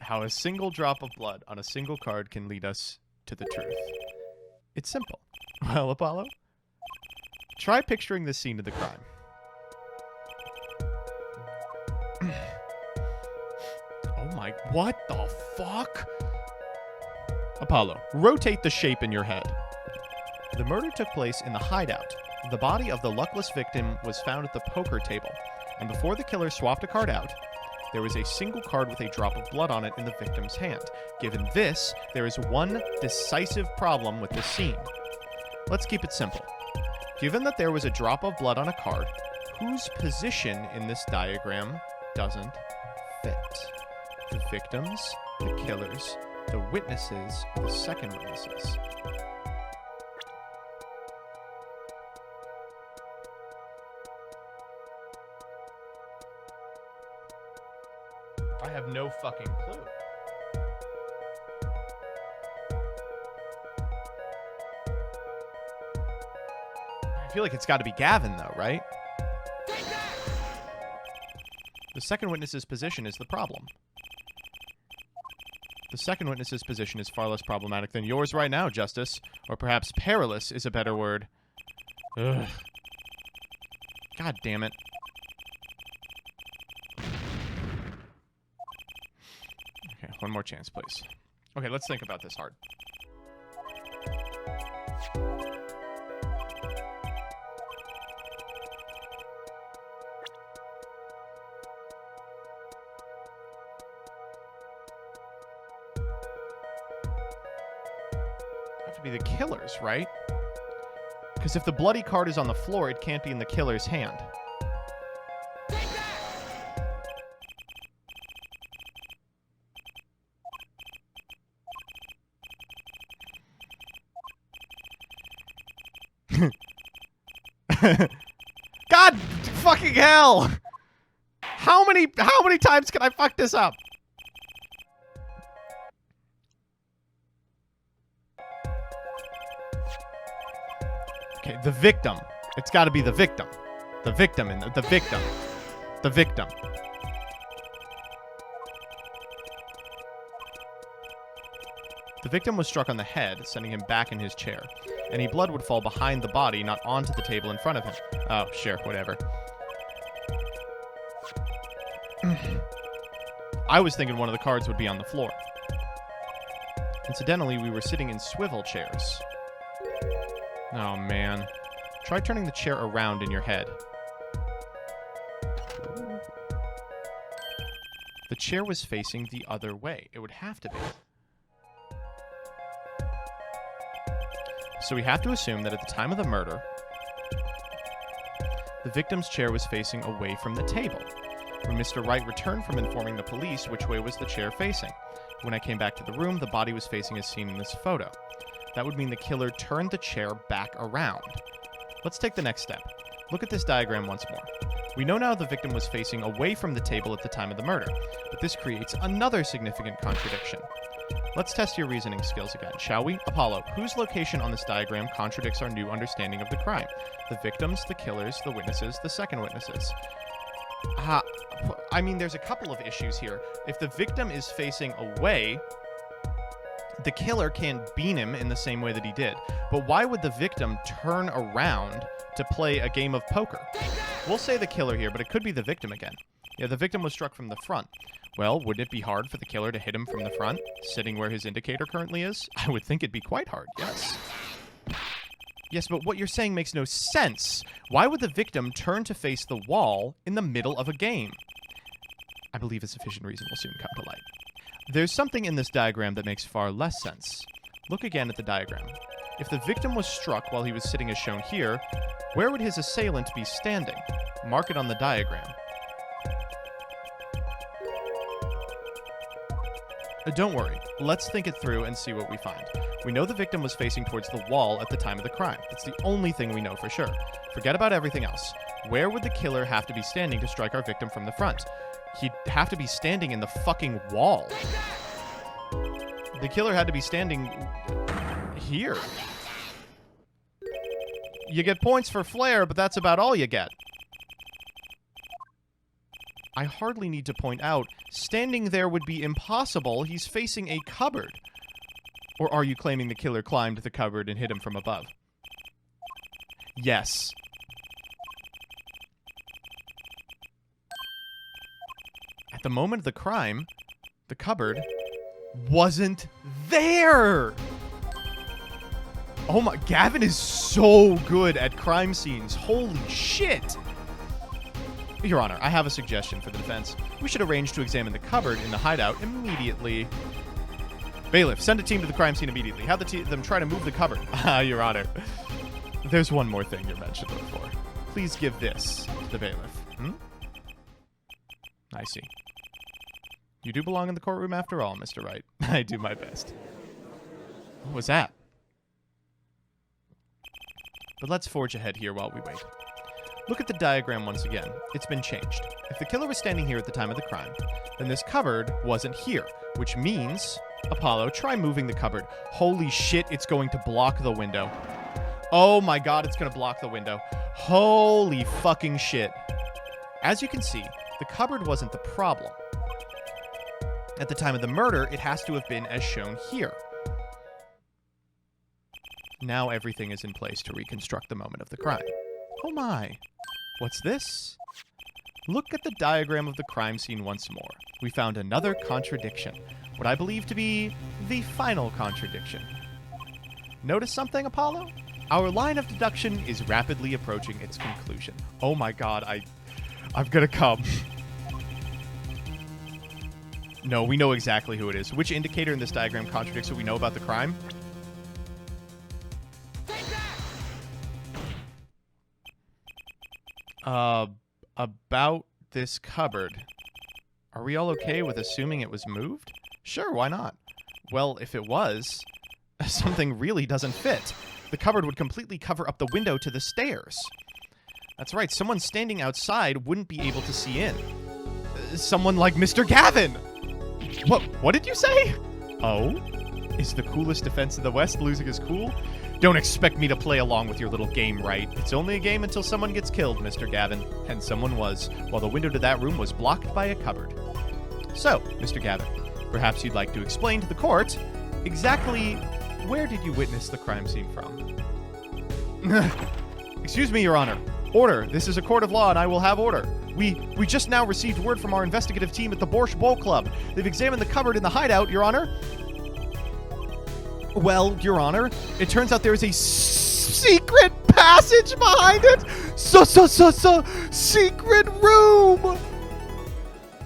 How a single drop of blood on a single card can lead us to the truth. It's simple. Well, Apollo, try picturing the scene of the crime. Oh my, what the fuck? Apollo, rotate the shape in your head. The murder took place in the hideout. The body of the luckless victim was found at the poker table, and before the killer swapped a card out, there was a single card with a drop of blood on it in the victim's hand. Given this, there is one decisive problem with this scene. Let's keep it simple. Given that there was a drop of blood on a card, whose position in this diagram doesn't fit? The victims, the killers, the witnesses, the second witnesses. I have no fucking clue. I feel like it's got to be Gavin, though, right? The second witness's position is the problem. The second witness's position is far less problematic than yours right now, Justice. Or perhaps perilous is a better word. Ugh. God damn it. Okay, one more chance, please. Okay, let's think about this hard. Have to be the killers, right? Because if the bloody card is on the floor, it can't be in the killer's hand. God fucking hell! How many times can I fuck this up? Okay, the victim. It's got to be the victim. The victim and the victim. The victim. The victim was struck on the head, sending him back in his chair. Any blood would fall behind the body, not onto the table in front of him. Oh, sure, whatever. I was thinking one of the cards would be on the floor. Incidentally, we were sitting in swivel chairs. Oh, man. Try turning the chair around in your head. The chair was facing the other way. It would have to be. So we have to assume that at the time of the murder, the victim's chair was facing away from the table. When Mr. Wright returned from informing the police, which way was the chair facing? When I came back to the room, the body was facing as seen in this photo. That would mean the killer turned the chair back around. Let's take the next step. Look at this diagram once more. We know now the victim was facing away from the table at the time of the murder, but this creates another significant contradiction. Let's test your reasoning skills again, shall we? Apollo, whose location on this diagram contradicts our new understanding of the crime? The victims, the killers, the witnesses, the second witnesses. I mean, there's a couple of issues here. If the victim is facing away, the killer can't bean him in the same way that he did. But why would the victim turn around to play a game of poker. We'll say the killer here, but it could be the victim again. Yeah, the victim was struck from the front. Well, wouldn't it be hard for the killer to hit him from the front, sitting where his indicator currently is? I would think it'd be quite hard, yes. Yes, but what you're saying makes no sense. Why would the victim turn to face the wall in the middle of a game? I believe a sufficient reason will soon come to light. There's something in this diagram that makes far less sense. Look again at the diagram. If the victim was struck while he was sitting as shown here, where would his assailant be standing? Mark it on the diagram. Don't worry. Let's think it through and see what we find. We know the victim was facing towards the wall at the time of the crime. It's the only thing we know for sure. Forget about everything else. Where would the killer have to be standing to strike our victim from the front? He'd have to be standing in the fucking wall. The killer had to be standing here. You get points for flair, but that's about all you get. I hardly need to point out, standing there would be impossible. He's facing a cupboard. Or are you claiming the killer climbed the cupboard and hit him from above? Yes. At the moment of the crime, the cupboard wasn't there! Oh my, Gavin is so good at crime scenes. Holy shit! Your Honor, I have a suggestion for the defense. We should arrange to examine the cupboard in the hideout immediately. Bailiff, send a team to the crime scene immediately. Have them try to move the cupboard. Your Honor. There's one more thing you're mentioned for. Please give this to the bailiff. I see. You do belong in the courtroom after all, Mr. Wright. I do my best. What was that? But let's forge ahead here while we wait. Look at the diagram once again. It's been changed. If the killer was standing here at the time of the crime, then this cupboard wasn't here, which means, Apollo, try moving the cupboard. Holy shit, it's going to block the window. Oh my god, it's going to block the window. Holy fucking shit. As you can see, the cupboard wasn't the problem. At the time of the murder, it has to have been as shown here. Now everything is in place to reconstruct the moment of the crime. Oh my. What's this? Look at the diagram of the crime scene once more. We found another contradiction. What I believe to be the final contradiction. Notice something, Apollo? Our line of deduction is rapidly approaching its conclusion. Oh my god, I'm gonna come. No, we know exactly who it is. Which indicator in this diagram contradicts what we know about the crime? About this cupboard. Are we all okay with assuming it was moved? Sure, why not? Well, if it was, something really doesn't fit. The cupboard would completely cover up the window to the stairs. That's right, someone standing outside wouldn't be able to see in. Someone like Mr. Gavin! What did you say? Oh? Is the coolest defense in the West losing his cool? Don't expect me to play along with your little game, right? It's only a game until someone gets killed, Mr. Gavin. And someone was, while the window to that room was blocked by a cupboard. So, Mr. Gavin, perhaps you'd like to explain to the court exactly where did you witness the crime scene from? Excuse me, Your Honor. Order. This is a court of law, and I will have order. We just now received word from our investigative team at the Borscht Bowl Club. They've examined the cupboard in the hideout, Your Honor. Well, Your Honor, it turns out there is a secret passage behind it. Secret room.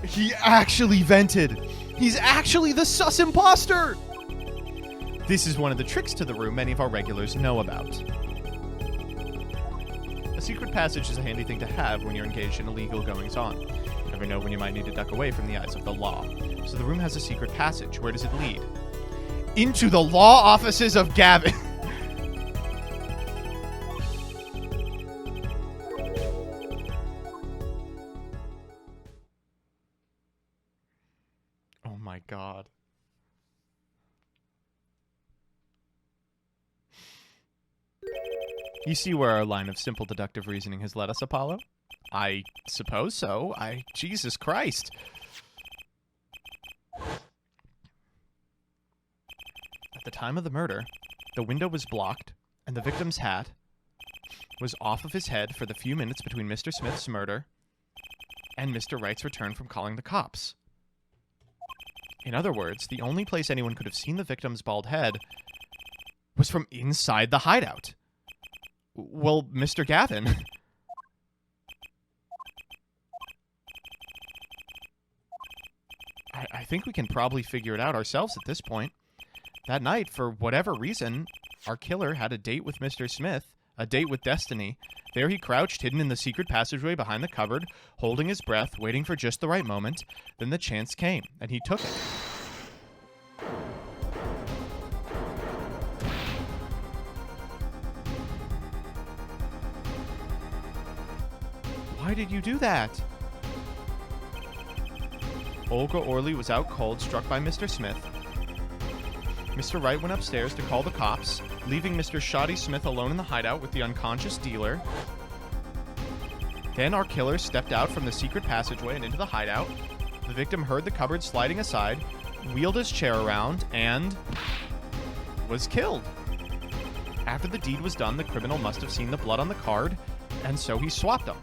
He actually vented. He's actually the sus imposter. This is one of the tricks to the room many of our regulars know about. A secret passage is a handy thing to have when you're engaged in illegal goings-on. You never know when you might need to duck away from the eyes of the law. So the room has a secret passage. Where does it lead? Into the law offices of Gavin. Oh my god. You see where our line of simple deductive reasoning has led us, Apollo? I suppose so. Jesus Christ. At the time of the murder, the window was blocked, and the victim's hat was off of his head for the few minutes between Mr. Smith's murder and Mr. Wright's return from calling the cops. In other words, the only place anyone could have seen the victim's bald head was from inside the hideout. Well, Mr. Gavin... I think we can probably figure it out ourselves at this point. That night, for whatever reason, our killer had a date with Mr. Smith, a date with destiny. There he crouched, hidden in the secret passageway behind the cupboard, holding his breath, waiting for just the right moment. Then the chance came, and he took it. Why did you do that? Olga Orley was out cold, struck by Mr. Smith. Mr. Wright went upstairs to call the cops, leaving Mr. Shoddy Smith alone in the hideout with the unconscious dealer. Then our killer stepped out from the secret passageway and into the hideout. The victim heard the cupboard sliding aside, wheeled his chair around, and was killed. After the deed was done, the criminal must have seen the blood on the card, and so he swapped them.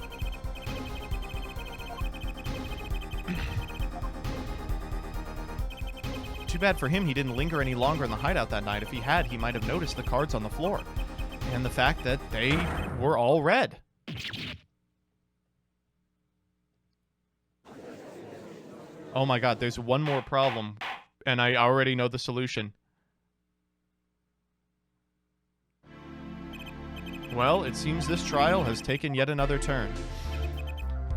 Too bad for him he didn't linger any longer in the hideout that night. If he had, he might have noticed the cards on the floor. And the fact that they were all red. Oh my god, there's one more problem. And I already know the solution. Well, it seems this trial has taken yet another turn.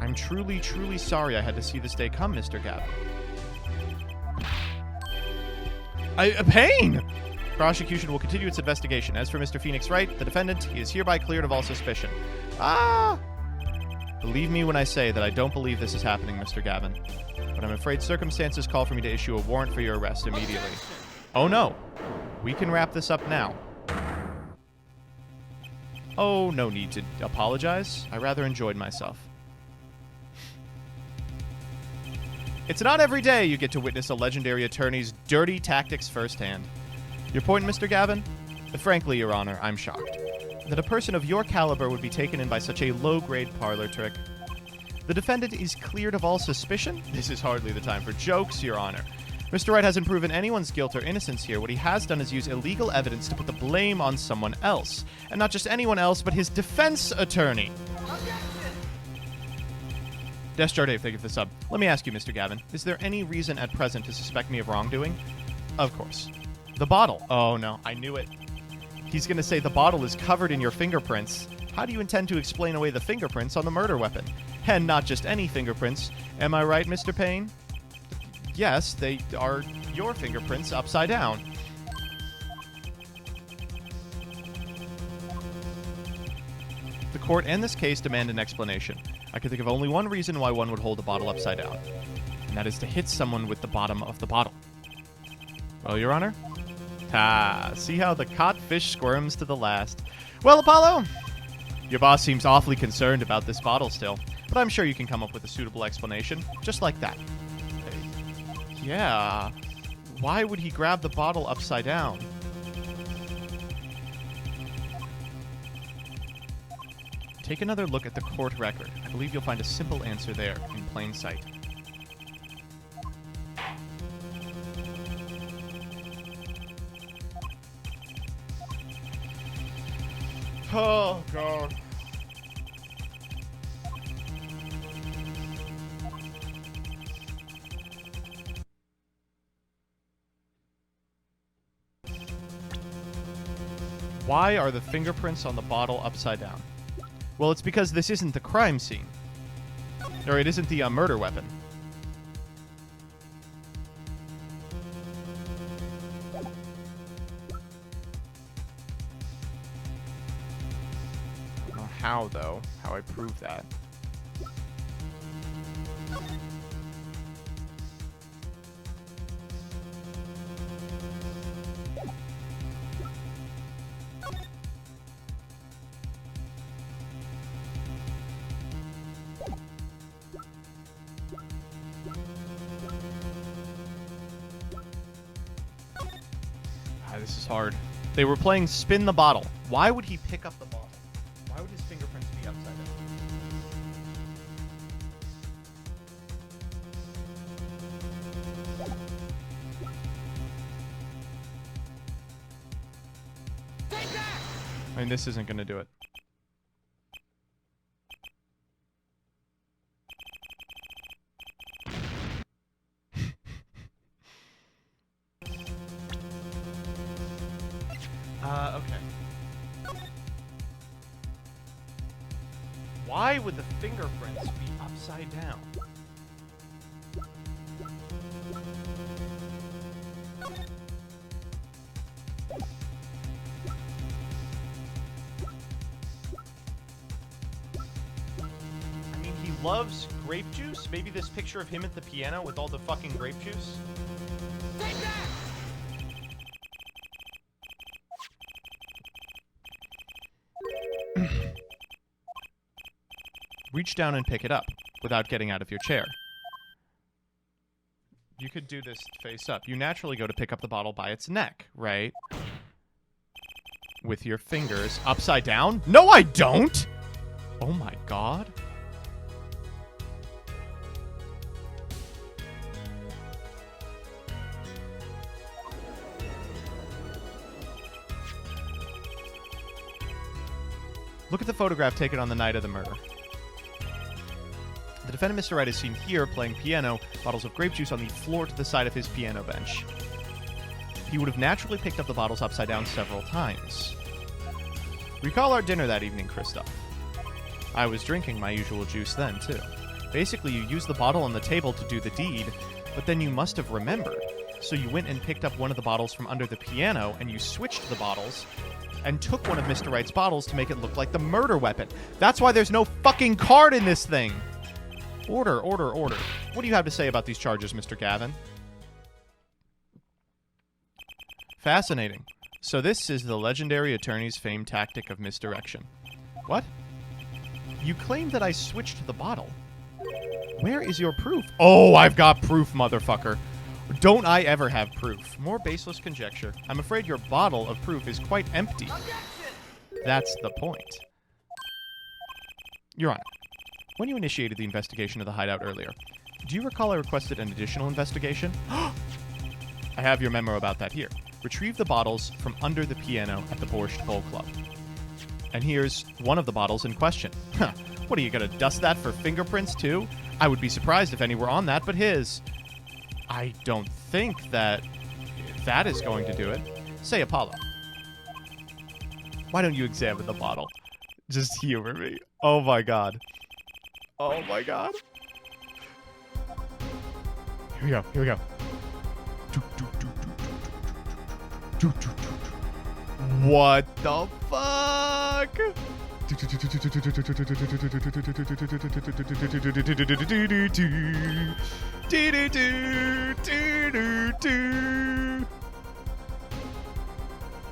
I'm truly, truly sorry I had to see this day come, Mr. Gavin. A pain! Prosecution will continue its investigation. As for Mr. Phoenix Wright, the defendant, he is hereby cleared of all suspicion. Ah! Believe me when I say that I don't believe this is happening, Mr. Gavin. But I'm afraid circumstances call for me to issue a warrant for your arrest immediately. Oh no. We can wrap this up now. Oh, no need to apologize. I rather enjoyed myself. It's not every day you get to witness a legendary attorney's dirty tactics firsthand. Your point, Mr. Gavin? Frankly, Your Honor, I'm shocked. That a person of your caliber would be taken in by such a low-grade parlor trick. The defendant is cleared of all suspicion? This is hardly the time for jokes, Your Honor. Mr. Wright hasn't proven anyone's guilt or innocence here. What he has done is use illegal evidence to put the blame on someone else. And not just anyone else, but his defense attorney. Desjardins, thank you for the sub. Let me ask you, Mr. Gavin, is there any reason at present to suspect me of wrongdoing? Of course. The bottle. Oh, no, I knew it. He's going to say the bottle is covered in your fingerprints. How do you intend to explain away the fingerprints on the murder weapon? And not just any fingerprints. Am I right, Mr. Payne? Yes, they are your fingerprints upside down. The court and this case demand an explanation. I can think of only one reason why one would hold a bottle upside down, and that is to hit someone with the bottom of the bottle. Well, Your Honor? Ah, see how the caught fish squirms to the last. Well, Apollo, your boss seems awfully concerned about this bottle still, but I'm sure you can come up with a suitable explanation, just like that. Yeah, why would he grab the bottle upside down? Take another look at the court record. I believe you'll find a simple answer there in plain sight. Oh, God. Why are the fingerprints on the bottle upside down? Well, it's because this isn't the crime scene. Or it isn't the murder weapon. I don't know how, though. How I prove that. This is hard. They were playing spin the bottle. Why would he pick up the bottle? Why would his finger I mean, this isn't going to do it. Okay. Why would the fingerprints be upside down? I mean, he loves grape juice. Maybe this picture of him at the piano with all the fucking grape juice. Take that! Reach down and pick it up without getting out of your chair. You could do this face up. You naturally go to pick up the bottle by its neck, right? With your fingers upside down? No, I don't! Oh my god. Look at the photograph taken on the night of the murder. The defendant, Mr. Wright, is seen here playing piano, bottles of grape juice on the floor to the side of his piano bench. He would have naturally picked up the bottles upside down several times. Recall our dinner that evening, Kristoph. I was drinking my usual juice then, too. Basically, you used the bottle on the table to do the deed, but then you must have remembered. So you went and picked up one of the bottles from under the piano, and you switched the bottles, and took one of Mr. Wright's bottles to make it look like the murder weapon. That's why there's no fucking card in this thing! Order, order, order. What do you have to say about these charges, Mr. Gavin? Fascinating. So this is the legendary attorney's famed tactic of misdirection. What? You claim that I switched the bottle. Where is your proof? Oh, I've got proof, motherfucker. Don't I ever have proof? More baseless conjecture. I'm afraid your bottle of proof is quite empty. Objection! That's the point. Your Honor, when you initiated the investigation of the hideout earlier, do you recall I requested an additional investigation? I have your memo about that here. Retrieve the bottles from under the piano at the Borscht Bowl Club. And here's one of the bottles in question. Huh. What, are you going to dust that for fingerprints, too? I would be surprised if any were on that but his. I don't think that is going to do it. Say, Apollo. Why don't you examine the bottle? Just humor me. Oh, my God. Oh, my God. Here we go. Here we go. What the fuck?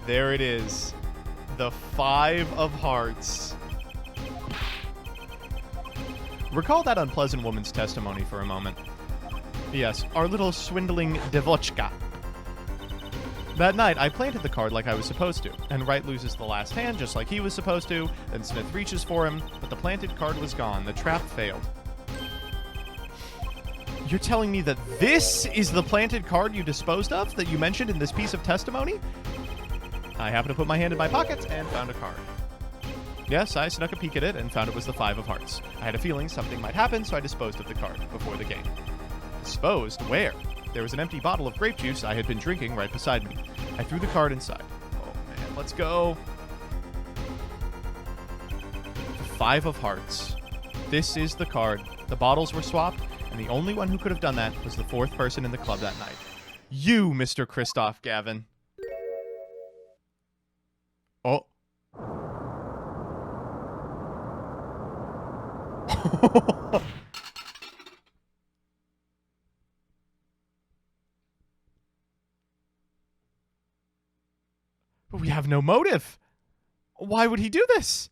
There it is. The 5 of Hearts. Recall that unpleasant woman's testimony for a moment. Yes, our little swindling Devochka. That night, I planted the card like I was supposed to, and Wright loses the last hand just like he was supposed to, then Smith reaches for him, but the planted card was gone. The trap failed. You're telling me that this is the planted card you disposed of that you mentioned in this piece of testimony? I happened to put my hand in my pocket and found a card. Yes, I snuck a peek at it and found it was the 5 of Hearts. I had a feeling something might happen, so I disposed of the card before the game. Disposed? Where? There was an empty bottle of grape juice I had been drinking right beside me. I threw the card inside. Oh, man, let's go. The 5 of Hearts. This is the card. The bottles were swapped, and the only one who could have done that was the 4th person in the club that night. You, Mr. Kristoph Gavin. Oh. But we have no motive. Why would he do this?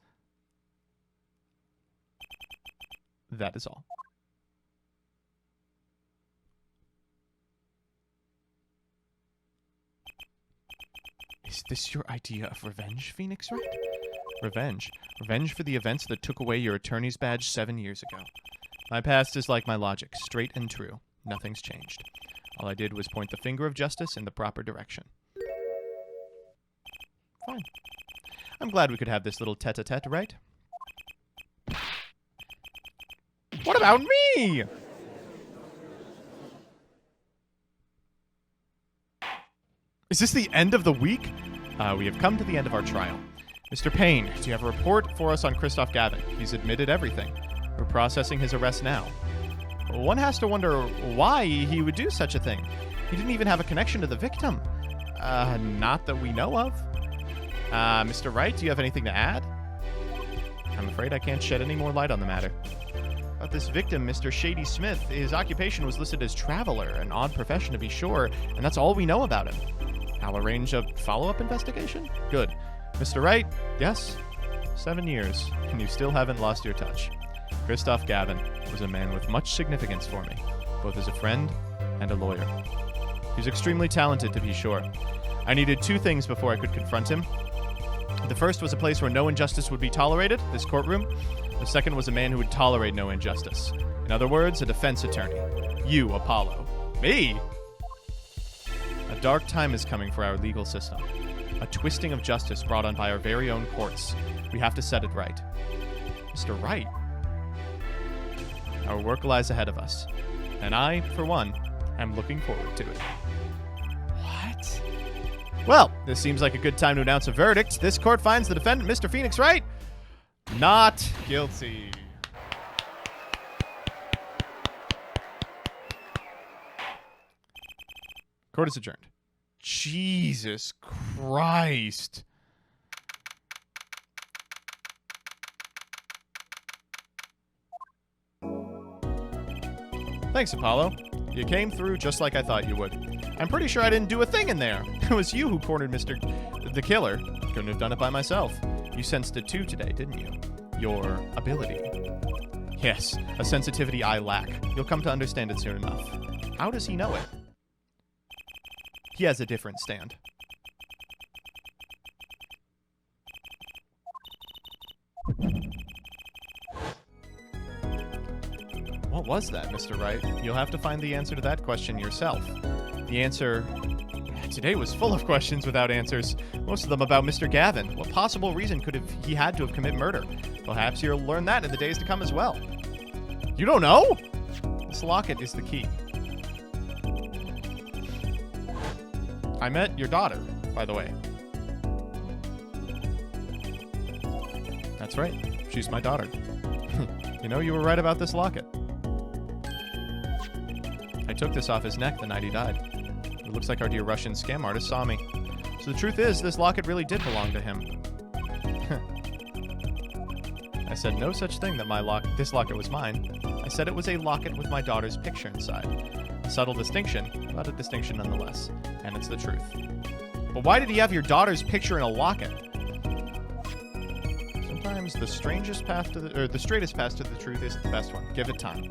That is all. Is this your idea of revenge, Phoenix Wright? Revenge? Revenge for the events that took away your attorney's badge 7 years ago. My past is like my logic, straight and true. Nothing's changed. All I did was point the finger of justice in the proper direction. Fine. I'm glad we could have this little tete-a-tete, right? What about me? Is this the end of the week? We have come to the end of our trial. Mr. Payne, do you have a report for us on Kristoph Gavin? He's admitted everything. We're processing his arrest now. One has to wonder why he would do such a thing. He didn't even have a connection to the victim. Not that we know of. Mr. Wright, do you have anything to add? I'm afraid I can't shed any more light on the matter. About this victim, Mr. Shady Smith, his occupation was listed as traveler, an odd profession to be sure, and that's all we know about him. I'll arrange a follow-up investigation? Good. Mr. Wright, yes? 7 years, and you still haven't lost your touch. Kristoph Gavin was a man with much significance for me, both as a friend and a lawyer. He was extremely talented, to be sure. I needed 2 things before I could confront him. The first was a place where no injustice would be tolerated, this courtroom. The second was a man who would tolerate no injustice. In other words, a defense attorney. You, Apollo. Me? A dark time is coming for our legal system. A twisting of justice brought on by our very own courts. We have to set it right. Mr. Wright? Our work lies ahead of us. And I, for one, am looking forward to it. What? Well, this seems like a good time to announce a verdict. This court finds the defendant, Mr. Phoenix Wright, not guilty. Court is adjourned. Jesus Christ. Thanks, Apollo. You came through just like I thought you would. I'm pretty sure I didn't do a thing in there. It was you who cornered the killer. Couldn't have done it by myself. You sensed it too today, didn't you? Your ability. Yes, a sensitivity I lack. You'll come to understand it soon enough. How does he know it? He has a different stand. What was that, Mr. Wright? You'll have to find the answer to that question yourself. The answer... Today was full of questions without answers. Most of them about Mr. Gavin. What possible reason could he had to have committed murder? Perhaps you'll learn that in the days to come as well. You don't know? This locket is the key. I met your daughter, by the way. That's right. She's my daughter. You know, you were right about this locket. I took this off his neck the night he died. It looks like our dear Russian scam artist saw me. So the truth is, this locket really did belong to him. I said no such thing that this locket was mine. I said it was a locket with my daughter's picture inside. A subtle distinction, but a distinction nonetheless. And it's the truth. But why did he have your daughter's picture in a locket? Sometimes the straightest path to the truth isn't the best one. Give it time.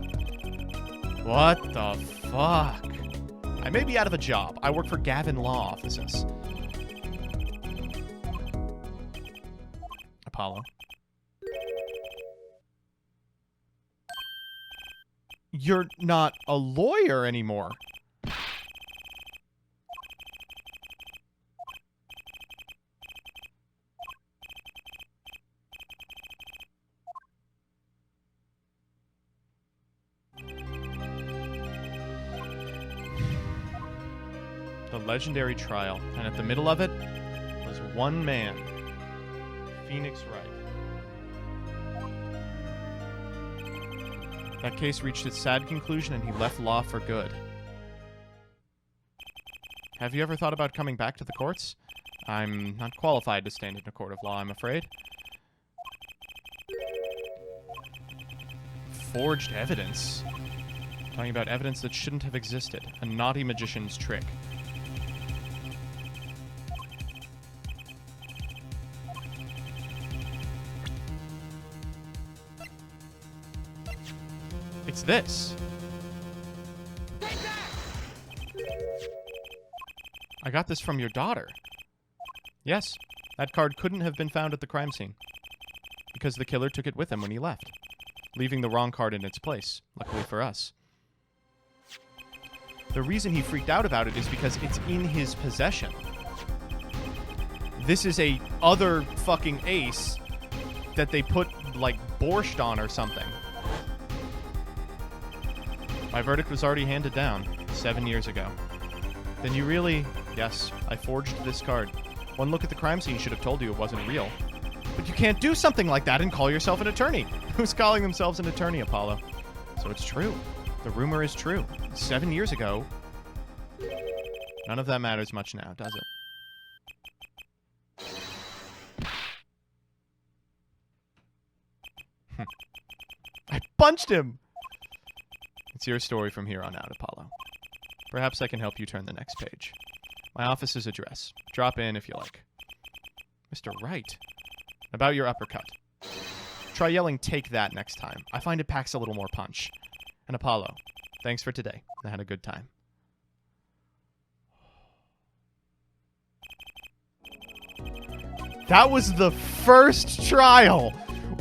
What the fuck? I may be out of a job. I work for Gavin Law Offices. Apollo. You're not a lawyer anymore. The legendary trial, and at the middle of it was one man, Phoenix Wright. That case reached its sad conclusion and he left law for good. Have you ever thought about coming back to the courts? I'm not qualified to stand in a court of law, I'm afraid. Forged evidence? Talking about evidence that shouldn't have existed. A naughty magician's trick. It's this. I got this from your daughter. Yes, that card couldn't have been found at the crime scene. Because the killer took it with him when he left, leaving the wrong card in its place, luckily for us. The reason he freaked out about it is because it's in his possession. this is a other fucking ace that they put, like, borscht on or something. My verdict was already handed down 7 years ago. Then you really... Yes, I forged this card. One look at the crime scene should have told you it wasn't real. But you can't do something like that and call yourself an attorney. Who's calling themselves an attorney, Apollo? So it's true. The rumor is true. 7 years ago. None of that matters much now, does it? I punched him! It's your story from here on out, Apollo. Perhaps I can help you turn the next page. My office's address. Drop in if you like. Mr. Wright. About your uppercut. Try yelling, "Take that," next time. I find it packs a little more punch. And Apollo, thanks for today. I had a good time. That was the first trial!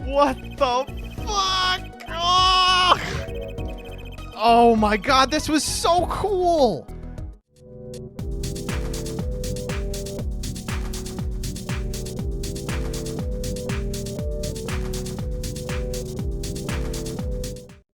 What the fuck? Oh! Oh my god, this was so cool!